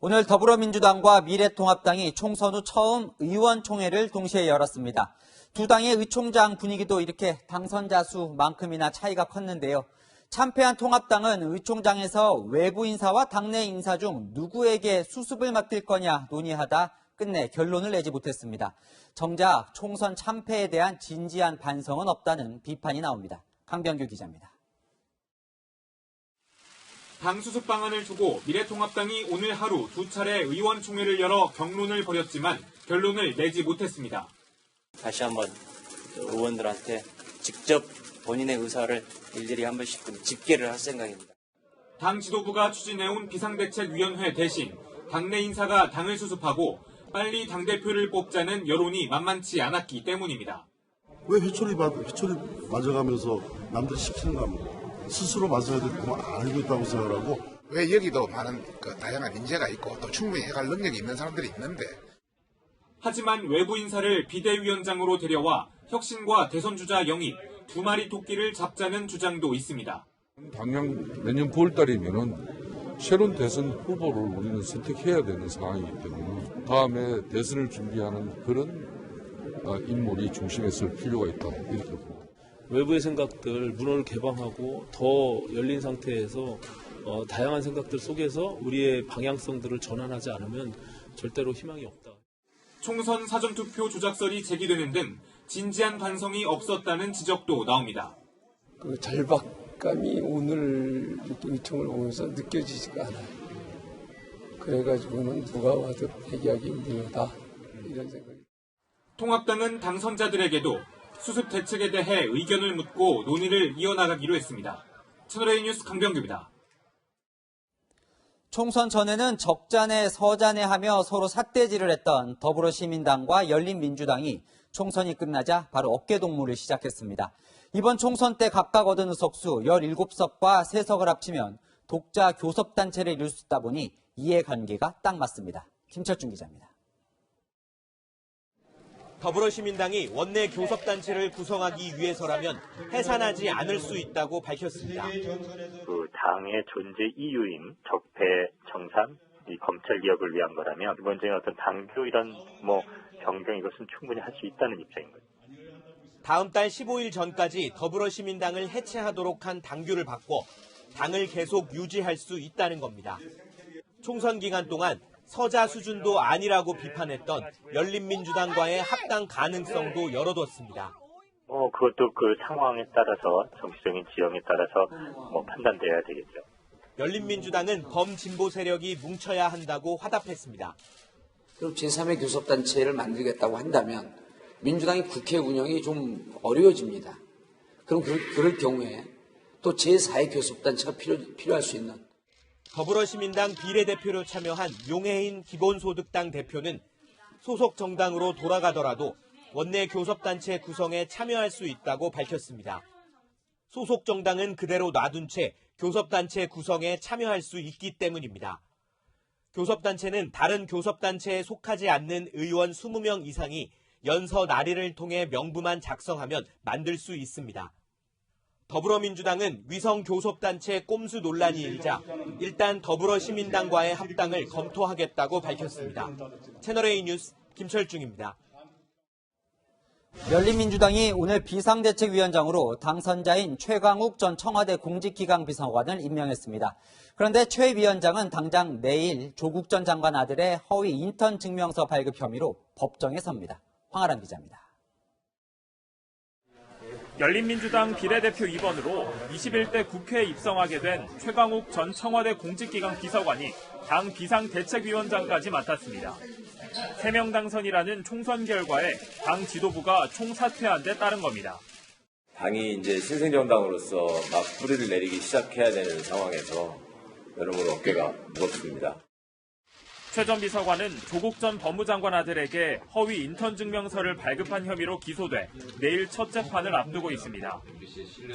오늘 더불어민주당과 미래통합당이 총선 후 처음 의원총회를 동시에 열었습니다. 두 당의 의총장 분위기도 이렇게 당선자 수만큼이나 차이가 컸는데요. 참패한 통합당은 의총장에서 외부 인사와 당내 인사 중 누구에게 수습을 맡길 거냐 논의하다 끝내 결론을 내지 못했습니다. 정작 총선 참패에 대한 진지한 반성은 없다는 비판이 나옵니다. 강병규 기자입니다. 당 수습 방안을 두고 미래통합당이 오늘 하루 두 차례 의원총회를 열어 격론을 벌였지만 결론을 내지 못했습니다. 다시 한번 의원들한테 직접 본인의 의사를 일일이 한 번씩 집계를 할 생각입니다. 당 지도부가 추진해온 비상대책위원회 대신 당내 인사가 당을 수습하고 빨리 당대표를 뽑자는 여론이 만만치 않았기 때문입니다. 왜 회초리 맞아가면서 남들 시키는가 합니까? 스스로 맞아야 될 거 알고 있다고 생각하고. 왜 여기도 많은 다양한 인재가 있고 또 충분히 해갈 능력이 있는 사람들이 있는데. 하지만 외부 인사를 비대위원장으로 데려와 혁신과 대선주자 영입, 두 마리 토끼를 잡자는 주장도 있습니다. 당장 내년 9월 달이면은 새로운 대선 후보를 우리는 선택해야 되는 상황이기 때문에 다음에 대선을 준비하는 그런 인물이 중심에 설 필요가 있다 이렇게 봅니다. 외부의 생각들, 문호를 개방하고 더 열린 상태에서 다양한 생각들 속에서 우리의 방향성들을 전환하지 않으면 절대로 희망이 없다. 총선 사전투표 조작설이 제기되는 등 진지한 반성이 없었다는 지적도 나옵니다. 그 절박감이 오늘 의총을 보면서 느껴지지가 않아요. 그래가지고는 누가 와도 얘기하기 힘들다 이런 생각이. 통합당은 당선자들에게도 수습 대책에 대해 의견을 묻고 논의를 이어나가기로 했습니다. 채널A 뉴스 강병규입니다. 총선 전에는 적자네 서자네 하며 서로 삿대질을 했던 더불어시민당과 열린민주당이 총선이 끝나자 바로 어깨동무를 시작했습니다. 이번 총선 때 각각 얻은 의석수 17석과 3석을 합치면 독자 교섭단체를 이룰 수 있다 보니 이해관계가 딱 맞습니다. 김철중 기자입니다. 더불어시민당이 원내 교섭단체를 구성하기 위해서라면 해산하지 않을 수 있다고 밝혔습니다. 그 당의 존재 이유인 적폐 청산, 이 검찰 개혁을 위한 거라면 기본적인 어떤 당규 이런 변경 이것은 충분히 할 수 있다는 입장인 거죠. 다음 달 15일 전까지 더불어시민당을 해체하도록 한 당규를 바꿔 당을 계속 유지할 수 있다는 겁니다. 총선 기간 동안 서자 수준도 아니라고 비판했던 열린민주당과의 합당 가능성도 열어뒀습니다. 그것도 그 상황에 따라서 정치적인 지형에 따라서 판단돼야 되겠죠. 열린민주당은 범진보 세력이 뭉쳐야 한다고 화답했습니다. 그럼 제3의 교섭단체를 만들겠다고 한다면 민주당의 국회 운영이 좀 어려워집니다. 그럼 그럴 경우에 또 제4의 교섭단체가 필요할 수 있는. 더불어시민당 비례대표로 참여한 용해인 기본소득당 대표는 소속 정당으로 돌아가더라도 원내 교섭단체 구성에 참여할 수 있다고 밝혔습니다. 소속 정당은 그대로 놔둔 채 교섭단체 구성에 참여할 수 있기 때문입니다. 교섭단체는 다른 교섭단체에 속하지 않는 의원 20명 이상이 연서 날의를 통해 명부만 작성하면 만들 수 있습니다. 더불어민주당은 위성교섭단체 꼼수 논란이 일자 일단 더불어시민당과의 합당을 검토하겠다고 밝혔습니다. 채널A 뉴스 김철중입니다. 열린민주당이 오늘 비상대책위원장으로 당선자인 최강욱 전 청와대 공직기강비서관을 임명했습니다. 그런데 최 위원장은 당장 내일 조국 전 장관 아들의 허위 인턴 증명서 발급 혐의로 법정에 섭니다. 황아람 기자입니다. 열린민주당 비례대표 2번으로 21대 국회에 입성하게 된 최강욱 전 청와대 공직기강 비서관이 당 비상대책위원장까지 맡았습니다. 3명 당선이라는 총선 결과에 당 지도부가 총사퇴한 데 따른 겁니다. 당이 이제 신생정당으로서 막 뿌리를 내리기 시작해야 되는 상황에서 여러모로 어깨가 무겁습니다. 최 전 비서관은 조국 전 법무장관 아들에게 허위 인턴 증명서를 발급한 혐의로 기소돼 내일 첫 재판을 앞두고 있습니다.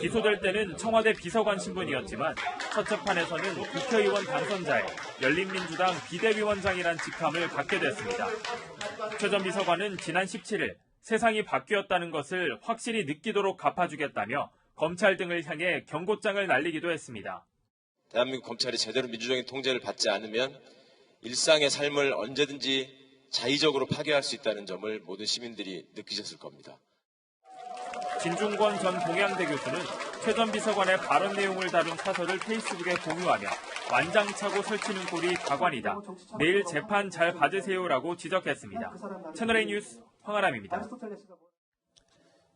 기소될 때는 청와대 비서관 신분이었지만 첫 재판에서는 국회의원 당선자의 열린민주당 비대위원장이란 직함을 갖게 됐습니다. 최 전 비서관은 지난 17일 세상이 바뀌었다는 것을 확실히 느끼도록 갚아주겠다며 검찰 등을 향해 경고장을 날리기도 했습니다. 대한민국 검찰이 제대로 민주적인 통제를 받지 않으면 일상의 삶을 언제든지 자의적으로 파괴할 수 있다는 점을 모든 시민들이 느끼셨을 겁니다. 진중권 전 동양대 교수는 최 전 비서관의 발언 내용을 다룬 사설을 페이스북에 공유하며 완장차고 설치는 꼴이 가관이다. 내일 재판 잘 받으세요라고 지적했습니다. 채널A 뉴스 황아람입니다.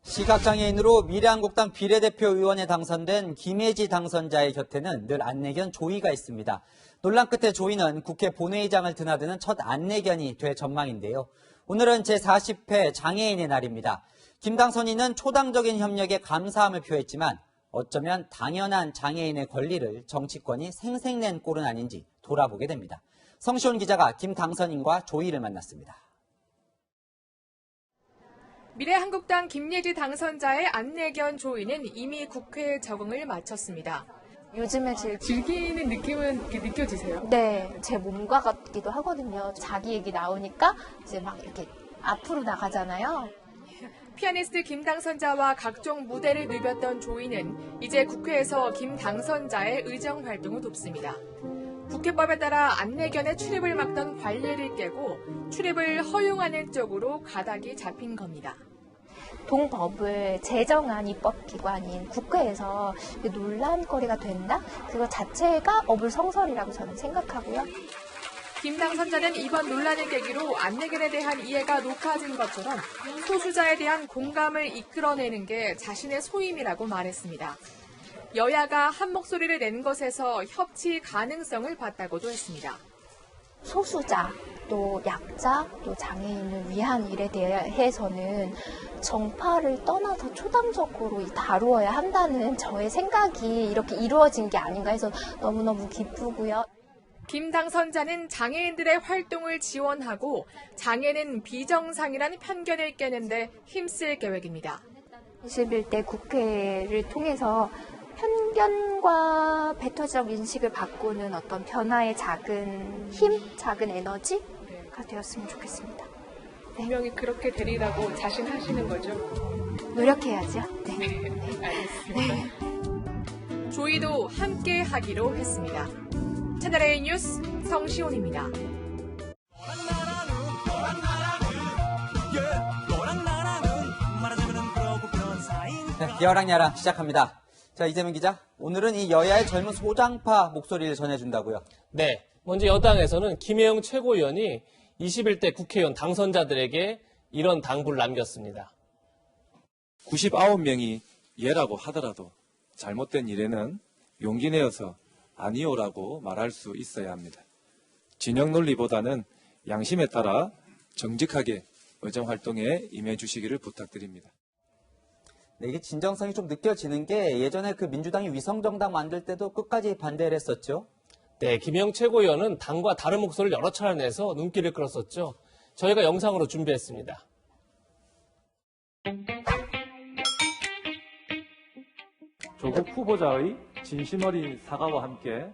시각장애인으로 미래한국당 비례대표 의원에 당선된 김혜지 당선자의 곁에는 늘 안내견 조이가 있습니다. 논란 끝에 조이는 국회 본회의장을 드나드는 첫 안내견이 될 전망인데요. 오늘은 제40회 장애인의 날입니다. 김 당선인은 초당적인 협력에 감사함을 표했지만 어쩌면 당연한 장애인의 권리를 정치권이 생색낸 꼴은 아닌지 돌아보게 됩니다. 성시온 기자가 김 당선인과 조이를 만났습니다. 미래한국당 김예지 당선자의 안내견 조이는 이미 국회에 적응을 마쳤습니다. 요즘에 즐기는 느낌은 느껴지세요? 네, 제 몸과 같기도 하거든요. 자기 얘기 나오니까 이제 막 이렇게 앞으로 나가잖아요. 피아니스트 김 당선자와 각종 무대를 누볐던 조이는 이제 국회에서 김 당선자의 의정 활동을 돕습니다. 국회법에 따라 안내견의 출입을 막던 관례를 깨고 출입을 허용하는 쪽으로 가닥이 잡힌 겁니다. 동법을 제정한 입법기관인 국회에서 논란거리가 된다? 그거 자체가 어불성설이라고 저는 생각하고요. 김 당선자는 이번 논란을 계기로 안내견에 대한 이해가 높아진 것처럼 소수자에 대한 공감을 이끌어내는 게 자신의 소임이라고 말했습니다. 여야가 한 목소리를 낸 것에서 협치 가능성을 봤다고도 했습니다. 소수자, 또 약자, 또 장애인을 위한 일에 대해서는 정파를 떠나서 초당적으로 다루어야 한다는 저의 생각이 이렇게 이루어진 게 아닌가 해서 너무너무 기쁘고요. 김 당선자는 장애인들의 활동을 지원하고 장애는 비정상이라는 편견을 깨는데 힘쓸 계획입니다. 21대 국회를 통해서 편견과 배터적 인식을 바꾸는 어떤 변화의 작은 힘, 작은 에너지가 되었으면 좋겠습니다. 분명히 그렇게 되리라고 자신하시는 거죠? 노력해야죠. 네. 알겠습니다. 네. 조이도 함께 하기로 했습니다. 채널A 뉴스 성시온입니다. 네, 여랑야랑 시작합니다. 자, 이재명 기자, 오늘은 이 여야의 젊은 소장파 목소리를 전해준다고요? 네, 먼저 여당에서는 김혜영 최고위원이 21대 국회의원 당선자들에게 이런 당부를 남겼습니다. 99명이 예라고 하더라도 잘못된 일에는 용기 내어서 아니오라고 말할 수 있어야 합니다. 진영 논리보다는 양심에 따라 정직하게 의정활동에 임해 주시기를 부탁드립니다. 네, 이게 진정성이 좀 느껴지는 게 예전에 그 민주당이 위성정당 만들 때도 끝까지 반대를 했었죠. 네, 김혜영 최고위원은 당과 다른 목소리를 여러 차례 내서 눈길을 끌었었죠. 저희가 영상으로 준비했습니다. 조국 후보자의 진심 어린 사과와 함께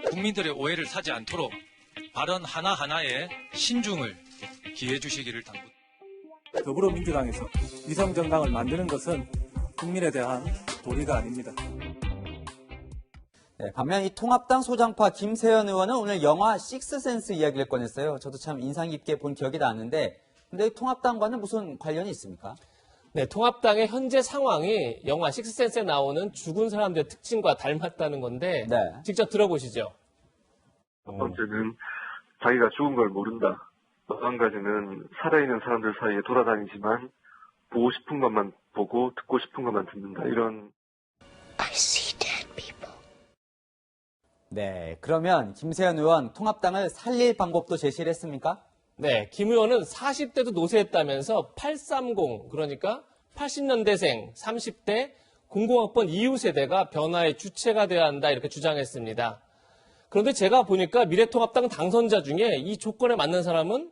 국민들의 오해를 사지 않도록 발언 하나하나에 신중을 기해 주시기를 당부드립니다. 더불어민주당에서 위성정당을 만드는 것은 국민에 대한 도리가 아닙니다. 네, 반면 이 통합당 소장파 김세현 의원은 오늘 영화 식스센스 이야기를 꺼냈어요. 저도 참 인상 깊게 본 기억이 나는데, 근데 통합당과는 무슨 관련이 있습니까? 네, 통합당의 현재 상황이 영화 식스센스에 나오는 죽은 사람들의 특징과 닮았다는 건데 직접 들어보시죠. 첫 번째는 자기가 죽은 걸 모른다. 또 한 가지는 살아있는 사람들 사이에 돌아다니지만 보고 싶은 것만 보고 듣고 싶은 것만 듣는다. 이런. I see dead people. 네, 그러면 김세현 의원 통합당을 살릴 방법도 제시를 했습니까? 네, 김 의원은 40대도 노쇠했다면서 830, 그러니까 80년대생, 30대, 공공학번 이후 세대가 변화의 주체가 되어야 한다 이렇게 주장했습니다. 그런데 제가 보니까 미래통합당 당선자 중에 이 조건에 맞는 사람은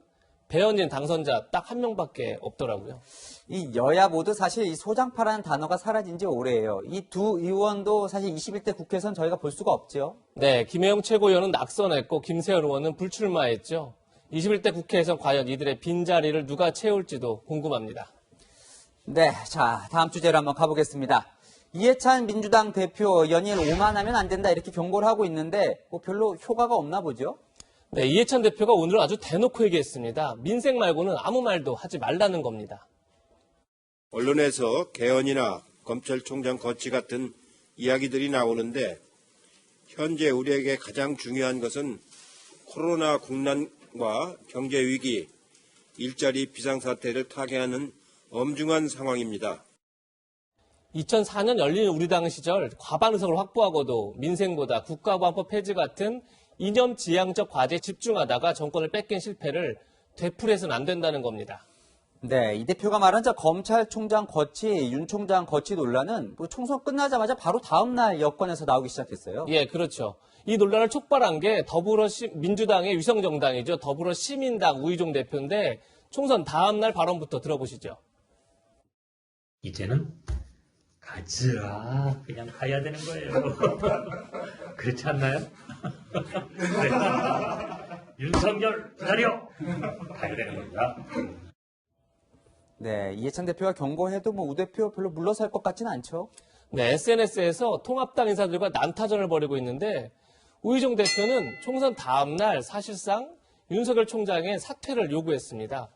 배현진 당선자 딱 한 명밖에 없더라고요. 이 여야 모두 사실 이 소장파라는 단어가 사라진 지 오래예요. 이 두 의원도 사실 21대 국회에선 저희가 볼 수가 없죠. 네, 김혜영 최고위원은 낙선했고 김세현 의원은 불출마했죠. 21대 국회에선 과연 이들의 빈자리를 누가 채울지도 궁금합니다. 네, 자 다음 주제로 한번 가보겠습니다. 이해찬 민주당 대표 연일 오만하면 안 된다 이렇게 경고를 하고 있는데 뭐 별로 효과가 없나 보죠? 네, 이해찬 대표가 오늘 아주 대놓고 얘기했습니다. 민생 말고는 아무 말도 하지 말라는 겁니다. 언론에서 개헌이나 검찰총장 거치 같은 이야기들이 나오는데 현재 우리에게 가장 중요한 것은 코로나 국난과 경제 위기, 일자리 비상사태를 타개하는 엄중한 상황입니다. 2004년 열린 우리당 시절 과반 의석을 확보하고도 민생보다 국가보안법 폐지 같은 이념 지향적 과제에 집중하다가 정권을 뺏긴 실패를 되풀이해서는 안 된다는 겁니다. 네, 이 대표가 말한 검찰총장 거치, 윤 총장 거치 논란은 뭐 총선 끝나자마자 바로 다음 날 여권에서 나오기 시작했어요. 예, 그렇죠. 이 논란을 촉발한 게 민주당의 위성정당이죠. 더불어시민당 우의종 대표인데 총선 다음 날 발언부터 들어보시죠. 이제는 가즈아 그냥 가야 되는 거예요. 그렇지 않나요? 윤석열 기다려 가야 되는 겁니다. 네, 이해찬 대표가 경고해도 우 대표 별로 물러설 것 같지는 않죠. 네, SNS에서 통합당 인사들과 난타전을 벌이고 있는데 우의종 대표는 총선 다음 날 사실상 윤석열 총장의 사퇴를 요구했습니다.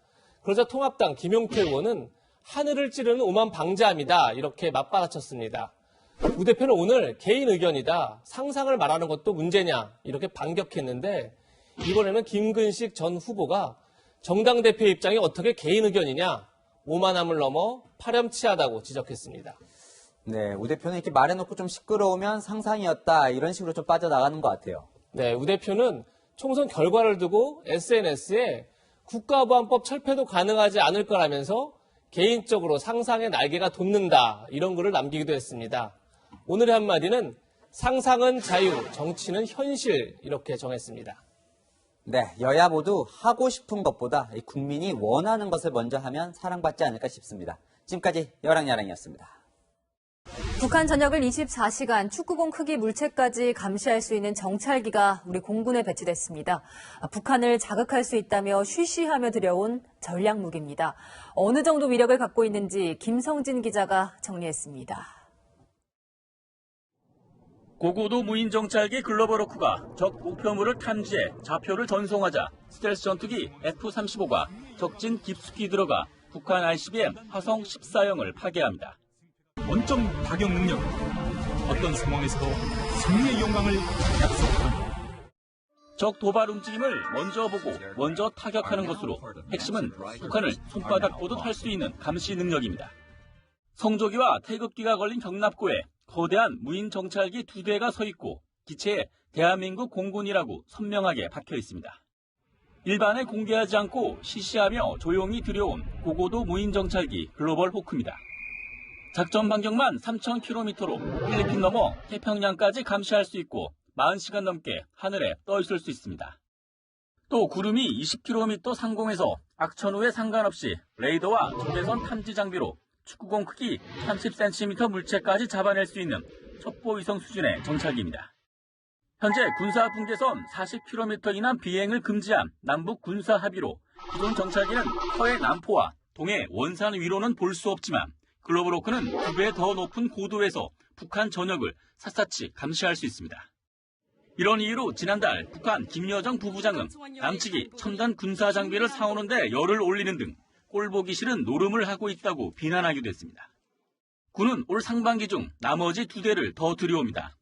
그러자 통합당 김용태 의원은 하늘을 찌르는 오만 방자함이다 이렇게 맞받아쳤습니다. 우 대표는 오늘 개인 의견이다. 상상을 말하는 것도 문제냐 이렇게 반격했는데 이번에는 김근식 전 후보가 정당 대표의 입장이 어떻게 개인 의견이냐 오만함을 넘어 파렴치하다고 지적했습니다. 네, 우 대표는 이렇게 말해놓고 좀 시끄러우면 상상이었다 이런 식으로 좀 빠져나가는 것 같아요. 네, 우 대표는 총선 결과를 두고 SNS에 국가보안법 철폐도 가능하지 않을 거라면서 개인적으로 상상의 날개가 돋는다 이런 글을 남기기도 했습니다. 오늘의 한마디는 상상은 자유, 정치는 현실 이렇게 정했습니다. 네, 여야 모두 하고 싶은 것보다 국민이 원하는 것을 먼저 하면 사랑받지 않을까 싶습니다. 지금까지 여랑야랑이었습니다. 북한 전역을 24시간 축구공 크기 물체까지 감시할 수 있는 정찰기가 우리 공군에 배치됐습니다. 북한을 자극할 수 있다며 쉬쉬하며 들여온 전략 무기입니다. 어느 정도 위력을 갖고 있는지 김성진 기자가 정리했습니다. 고고도 무인 정찰기 글로벌 호크가 적 목표물을 탐지해 좌표를 전송하자 스텔스 전투기 F-35가 적진 깊숙이 들어가 북한 ICBM 화성 14형을 파괴합니다. 원점 타격 능력, 어떤 상황에서도 승리의 영광을 약속합니다. 적 도발 움직임을 먼저 보고 먼저 타격하는 것으로 핵심은 북한을 손바닥 보듯 할 수 있는 감시 능력입니다. 성조기와 태극기가 걸린 경납고에 거대한 무인 정찰기 2대가 서 있고 기체에 대한민국 공군이라고 선명하게 박혀 있습니다. 일반에 공개하지 않고 시시하며 조용히 들여온 고고도 무인 정찰기 글로벌 호크입니다. 작전 반경만 3,000km로 필리핀 넘어 태평양까지 감시할 수 있고 40시간 넘게 하늘에 떠 있을 수 있습니다. 또 구름이 20km 상공에서 악천 후에 상관없이 레이더와 적외선 탐지 장비로 축구공 크기 30cm 물체까지 잡아낼 수 있는 첩보위성 수준의 정찰기입니다. 현재 군사 분계선 40km 이남 비행을 금지한 남북 군사 합의로 기존 정찰기는 서해 남포와 동해 원산 위로는 볼 수 없지만 글로벌 호크는 2배 더 높은 고도에서 북한 전역을 샅샅이 감시할 수 있습니다. 이런 이유로 지난달 북한 김여정 부부장은 남측이 첨단 군사 장비를 사오는데 열을 올리는 등 꼴보기 싫은 노름을 하고 있다고 비난하기도 했습니다. 군은 올 상반기 중 나머지 2대를 더 들여옵니다.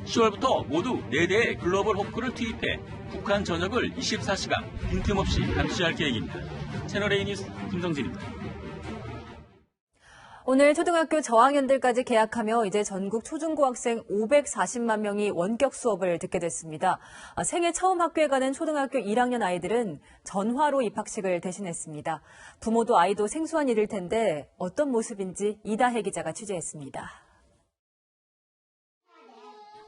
10월부터 모두 4대의 글로벌 호크를 투입해 북한 전역을 24시간 빈틈없이 감시할 계획입니다. 채널A 뉴스 김성진입니다. 오늘 초등학교 저학년들까지 개학하며 이제 전국 초중고 학생 540만 명이 원격 수업을 듣게 됐습니다. 생애 처음 학교에 가는 초등학교 1학년 아이들은 전화로 입학식을 대신했습니다. 부모도 아이도 생소한 일일 텐데 어떤 모습인지 이다혜 기자가 취재했습니다.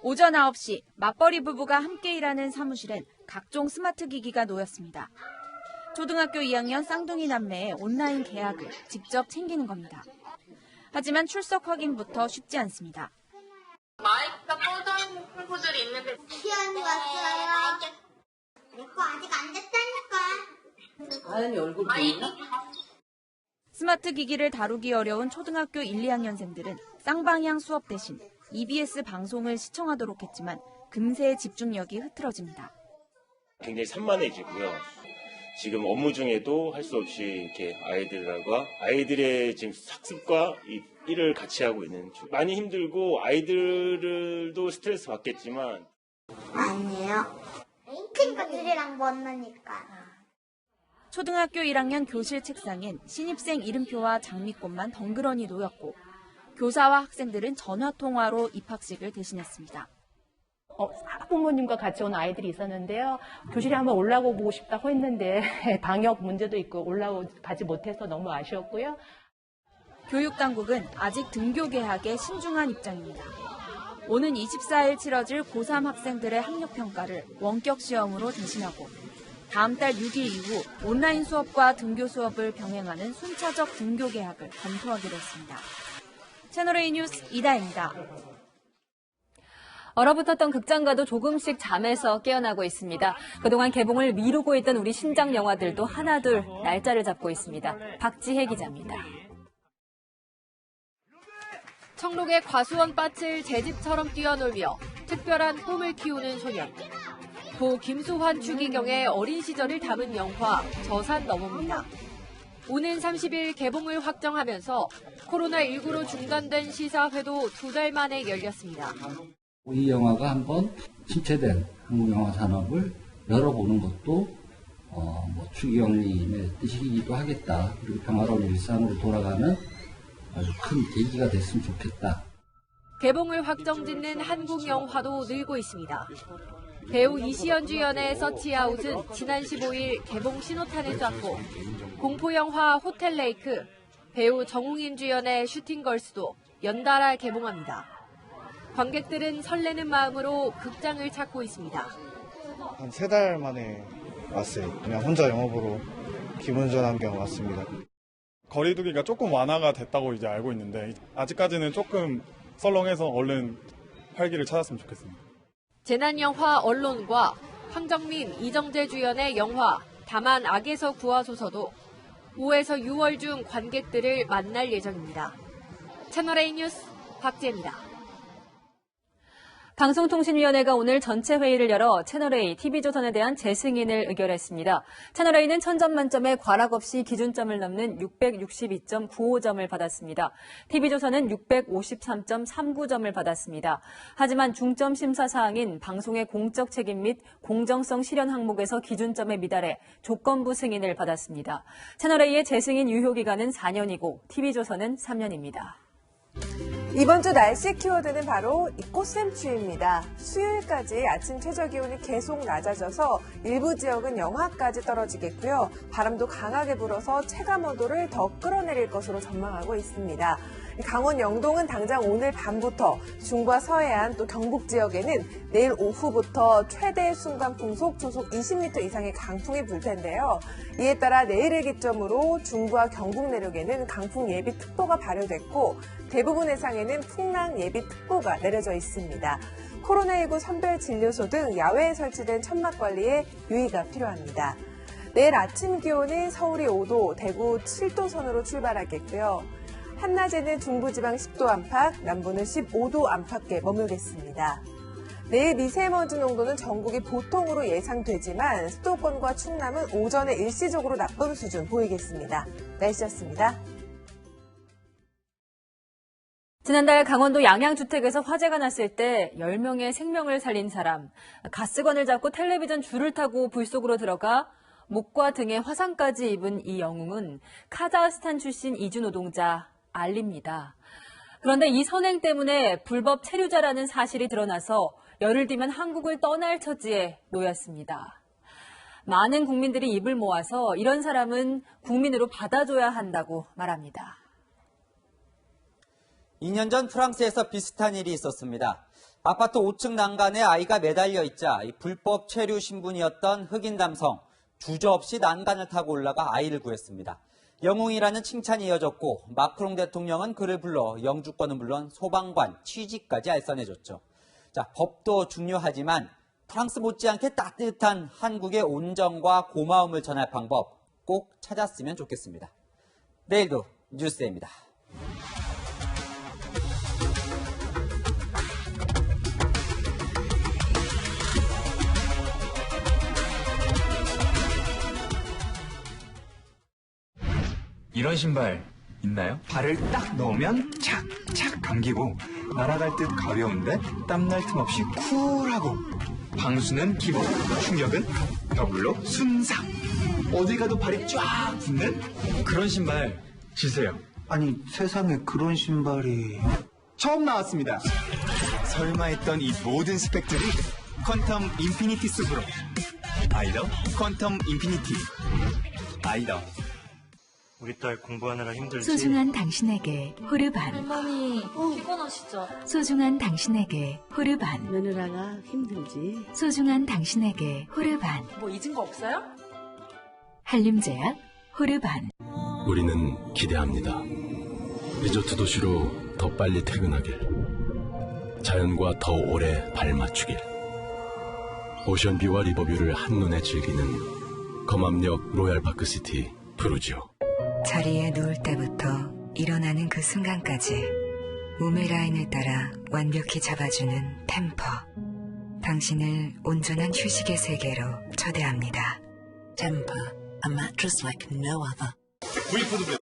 오전 9시 맞벌이 부부가 함께 일하는 사무실엔 각종 스마트 기기가 놓였습니다. 초등학교 2학년 쌍둥이 남매의 온라인 개학을 직접 챙기는 겁니다. 하지만 출석 확인부터 쉽지 않습니다. 마이크가 꺼져 있는 친구들이 있는데 시연이 왔어요. 내 거 아직 안 됐다니까. 아연이 얼굴 보이나? 스마트 기기를 다루기 어려운 초등학교 1, 2학년생들은 쌍방향 수업 대신 EBS 방송을 시청하도록 했지만 금세 집중력이 흐트러집니다. 굉장히 산만해지고요. 지금 업무 중에도 할 수 없이 이렇게 아이들의 지금 학습과 일을 같이 하고 있는 중. 많이 힘들고 아이들도 스트레스 받겠지만 아니에요. 친구들이랑 만나니까. 초등학교 1학년 교실 책상엔 신입생 이름표와 장미꽃만 덩그러니 놓였고 교사와 학생들은 전화통화로 입학식을 대신했습니다. 학부모님과 같이 온 아이들이 있었는데요. 교실에 한번 올라가 보고 싶다고 했는데 방역 문제도 있고 올라가지 못해서 너무 아쉬웠고요. 교육당국은 아직 등교 개학에 신중한 입장입니다. 오는 24일 치러질 고3 학생들의 학력평가를 원격 시험으로 대신하고 다음 달 6일 이후 온라인 수업과 등교 수업을 병행하는 순차적 등교 개학을 검토하기로 했습니다. 채널A 뉴스 이다혜입니다. 얼어붙었던 극장가도 조금씩 잠에서 깨어나고 있습니다. 그동안 개봉을 미루고 있던 우리 신작 영화들도 하나둘 날짜를 잡고 있습니다. 박지혜 기자입니다. 청록의 과수원 밭을 제 집처럼 뛰어놀며 특별한 꿈을 키우는 소년. 고 김수환 추기경의 어린 시절을 담은 영화 저산 너머입니다. 오는 30일 개봉을 확정하면서 코로나19로 중단된 시사회도 2달 만에 열렸습니다. 이 영화가 한번 침체된 한국 영화 산업을 열어보는 것도 추기경님의 뜻이기도 하겠다. 그리고 평화로운 일상으로 돌아가는 아주 큰 계기가 됐으면 좋겠다. 개봉을 확정짓는 한국 영화도 늘고 있습니다. 배우 이시연 주연의 서치아웃은 지난 15일 개봉 신호탄을 쐈고 공포영화 호텔레이크, 배우 정웅인 주연의 슈팅걸스도 연달아 개봉합니다. 관객들은 설레는 마음으로 극장을 찾고 있습니다. 한 3달 만에 왔어요. 그냥 혼자 영화 보러 기분 전환 겸 왔습니다. 거리두기가 조금 완화가 됐다고 이제 알고 있는데 아직까지는 조금 썰렁해서 얼른 활기를 찾았으면 좋겠습니다. 재난영화 언론과 황정민, 이정재 주연의 영화 다만 악에서 구하소서도 5에서 6월 중 관객들을 만날 예정입니다. 채널A 뉴스 박지혜입니다. 방송통신위원회가 오늘 전체 회의를 열어 채널A, TV조선에 대한 재승인을 의결했습니다. 채널A는 1000점 만점에 과락 없이 기준점을 넘는 662.95점을 받았습니다. TV조선은 653.39점을 받았습니다. 하지만 중점 심사 사항인 방송의 공적 책임 및 공정성 실현 항목에서 기준점에 미달해 조건부 승인을 받았습니다. 채널A의 재승인 유효 기간은 4년이고 TV조선은 3년입니다. 이번 주 날씨 키워드는 바로 이 꽃샘추위입니다. 수요일까지 아침 최저기온이 계속 낮아져서 일부 지역은 영하까지 떨어지겠고요. 바람도 강하게 불어서 체감온도를 더 끌어내릴 것으로 전망하고 있습니다. 강원 영동은 당장 오늘 밤부터 중과 서해안 또 경북 지역에는 내일 오후부터 최대 순간 풍속 초속 20m 이상의 강풍이 불 텐데요. 이에 따라 내일을 기점으로 중부와 경북 내륙에는 강풍 예비특보가 발효됐고 대부분 해상에는 풍랑 예비특보가 내려져 있습니다. 코로나19 선별진료소 등 야외에 설치된 천막 관리에 유의가 필요합니다. 내일 아침 기온은 서울이 5도, 대구 7도 선으로 출발하겠고요. 한낮에는 중부지방 10도 안팎, 남부는 15도 안팎에 머물겠습니다. 내일 미세먼지 농도는 전국이 보통으로 예상되지만 수도권과 충남은 오전에 일시적으로 나쁨 수준 보이겠습니다. 날씨였습니다. 지난달 강원도 양양주택에서 화재가 났을 때 10명의 생명을 살린 사람, 가스관을 잡고 텔레비전 줄을 타고 불 속으로 들어가 목과 등에 화상까지 입은 이 영웅은 카자흐스탄 출신 이주 노동자 알리입니다. 그런데 이 선행 때문에 불법 체류자라는 사실이 드러나서 열흘 뒤면 한국을 떠날 처지에 놓였습니다. 많은 국민들이 입을 모아서 이런 사람은 국민으로 받아줘야 한다고 말합니다. 2년 전 프랑스에서 비슷한 일이 있었습니다. 아파트 5층 난간에 아이가 매달려 있자 불법 체류 신분이었던 흑인 남성, 주저없이 난간을 타고 올라가 아이를 구했습니다. 영웅이라는 칭찬이 이어졌고 마크롱 대통령은 그를 불러 영주권은 물론 소방관, 취직까지 알선해줬죠. 자, 법도 중요하지만 프랑스 못지않게 따뜻한 한국의 온정과 고마움을 전할 방법 꼭 찾았으면 좋겠습니다. 내일도 뉴스입니다. 이런 신발 있나요? 발을 딱 넣으면 착착 감기고 날아갈 듯 가벼운데 땀날 틈 없이 쿨하고 방수는 기본, 충격은 더블로 순삭. 어디 가도 발이 쫙 붙는 그런 신발 주세요. 아니 세상에 그런 신발이 처음 나왔습니다. 설마 했던 이 모든 스펙들이 퀀텀 인피니티 숲으로. 아이더 퀀텀 인피니티. 아이더. 우리 딸 공부하느라 힘들지? 소중한 당신에게 호르반. 할머니 피곤하시죠? 소중한 당신에게 호르반. 며느라가 힘들지? 소중한 당신에게 호르반. 뭐 잊은 거 없어요? 한림제약 호르반. 우리는 기대합니다. 리조트 도시로 더 빨리 퇴근하길, 자연과 더 오래 발맞추길, 오션뷰와 리버뷰를 한눈에 즐기는 검암역 로얄파크시티 푸르지오. 자리에 누울 때부터 일어나는 그 순간까지 몸의 라인을 따라 완벽히 잡아주는 템퍼. 당신을 온전한 휴식의 세계로 초대합니다. 템퍼, a mattress like no other.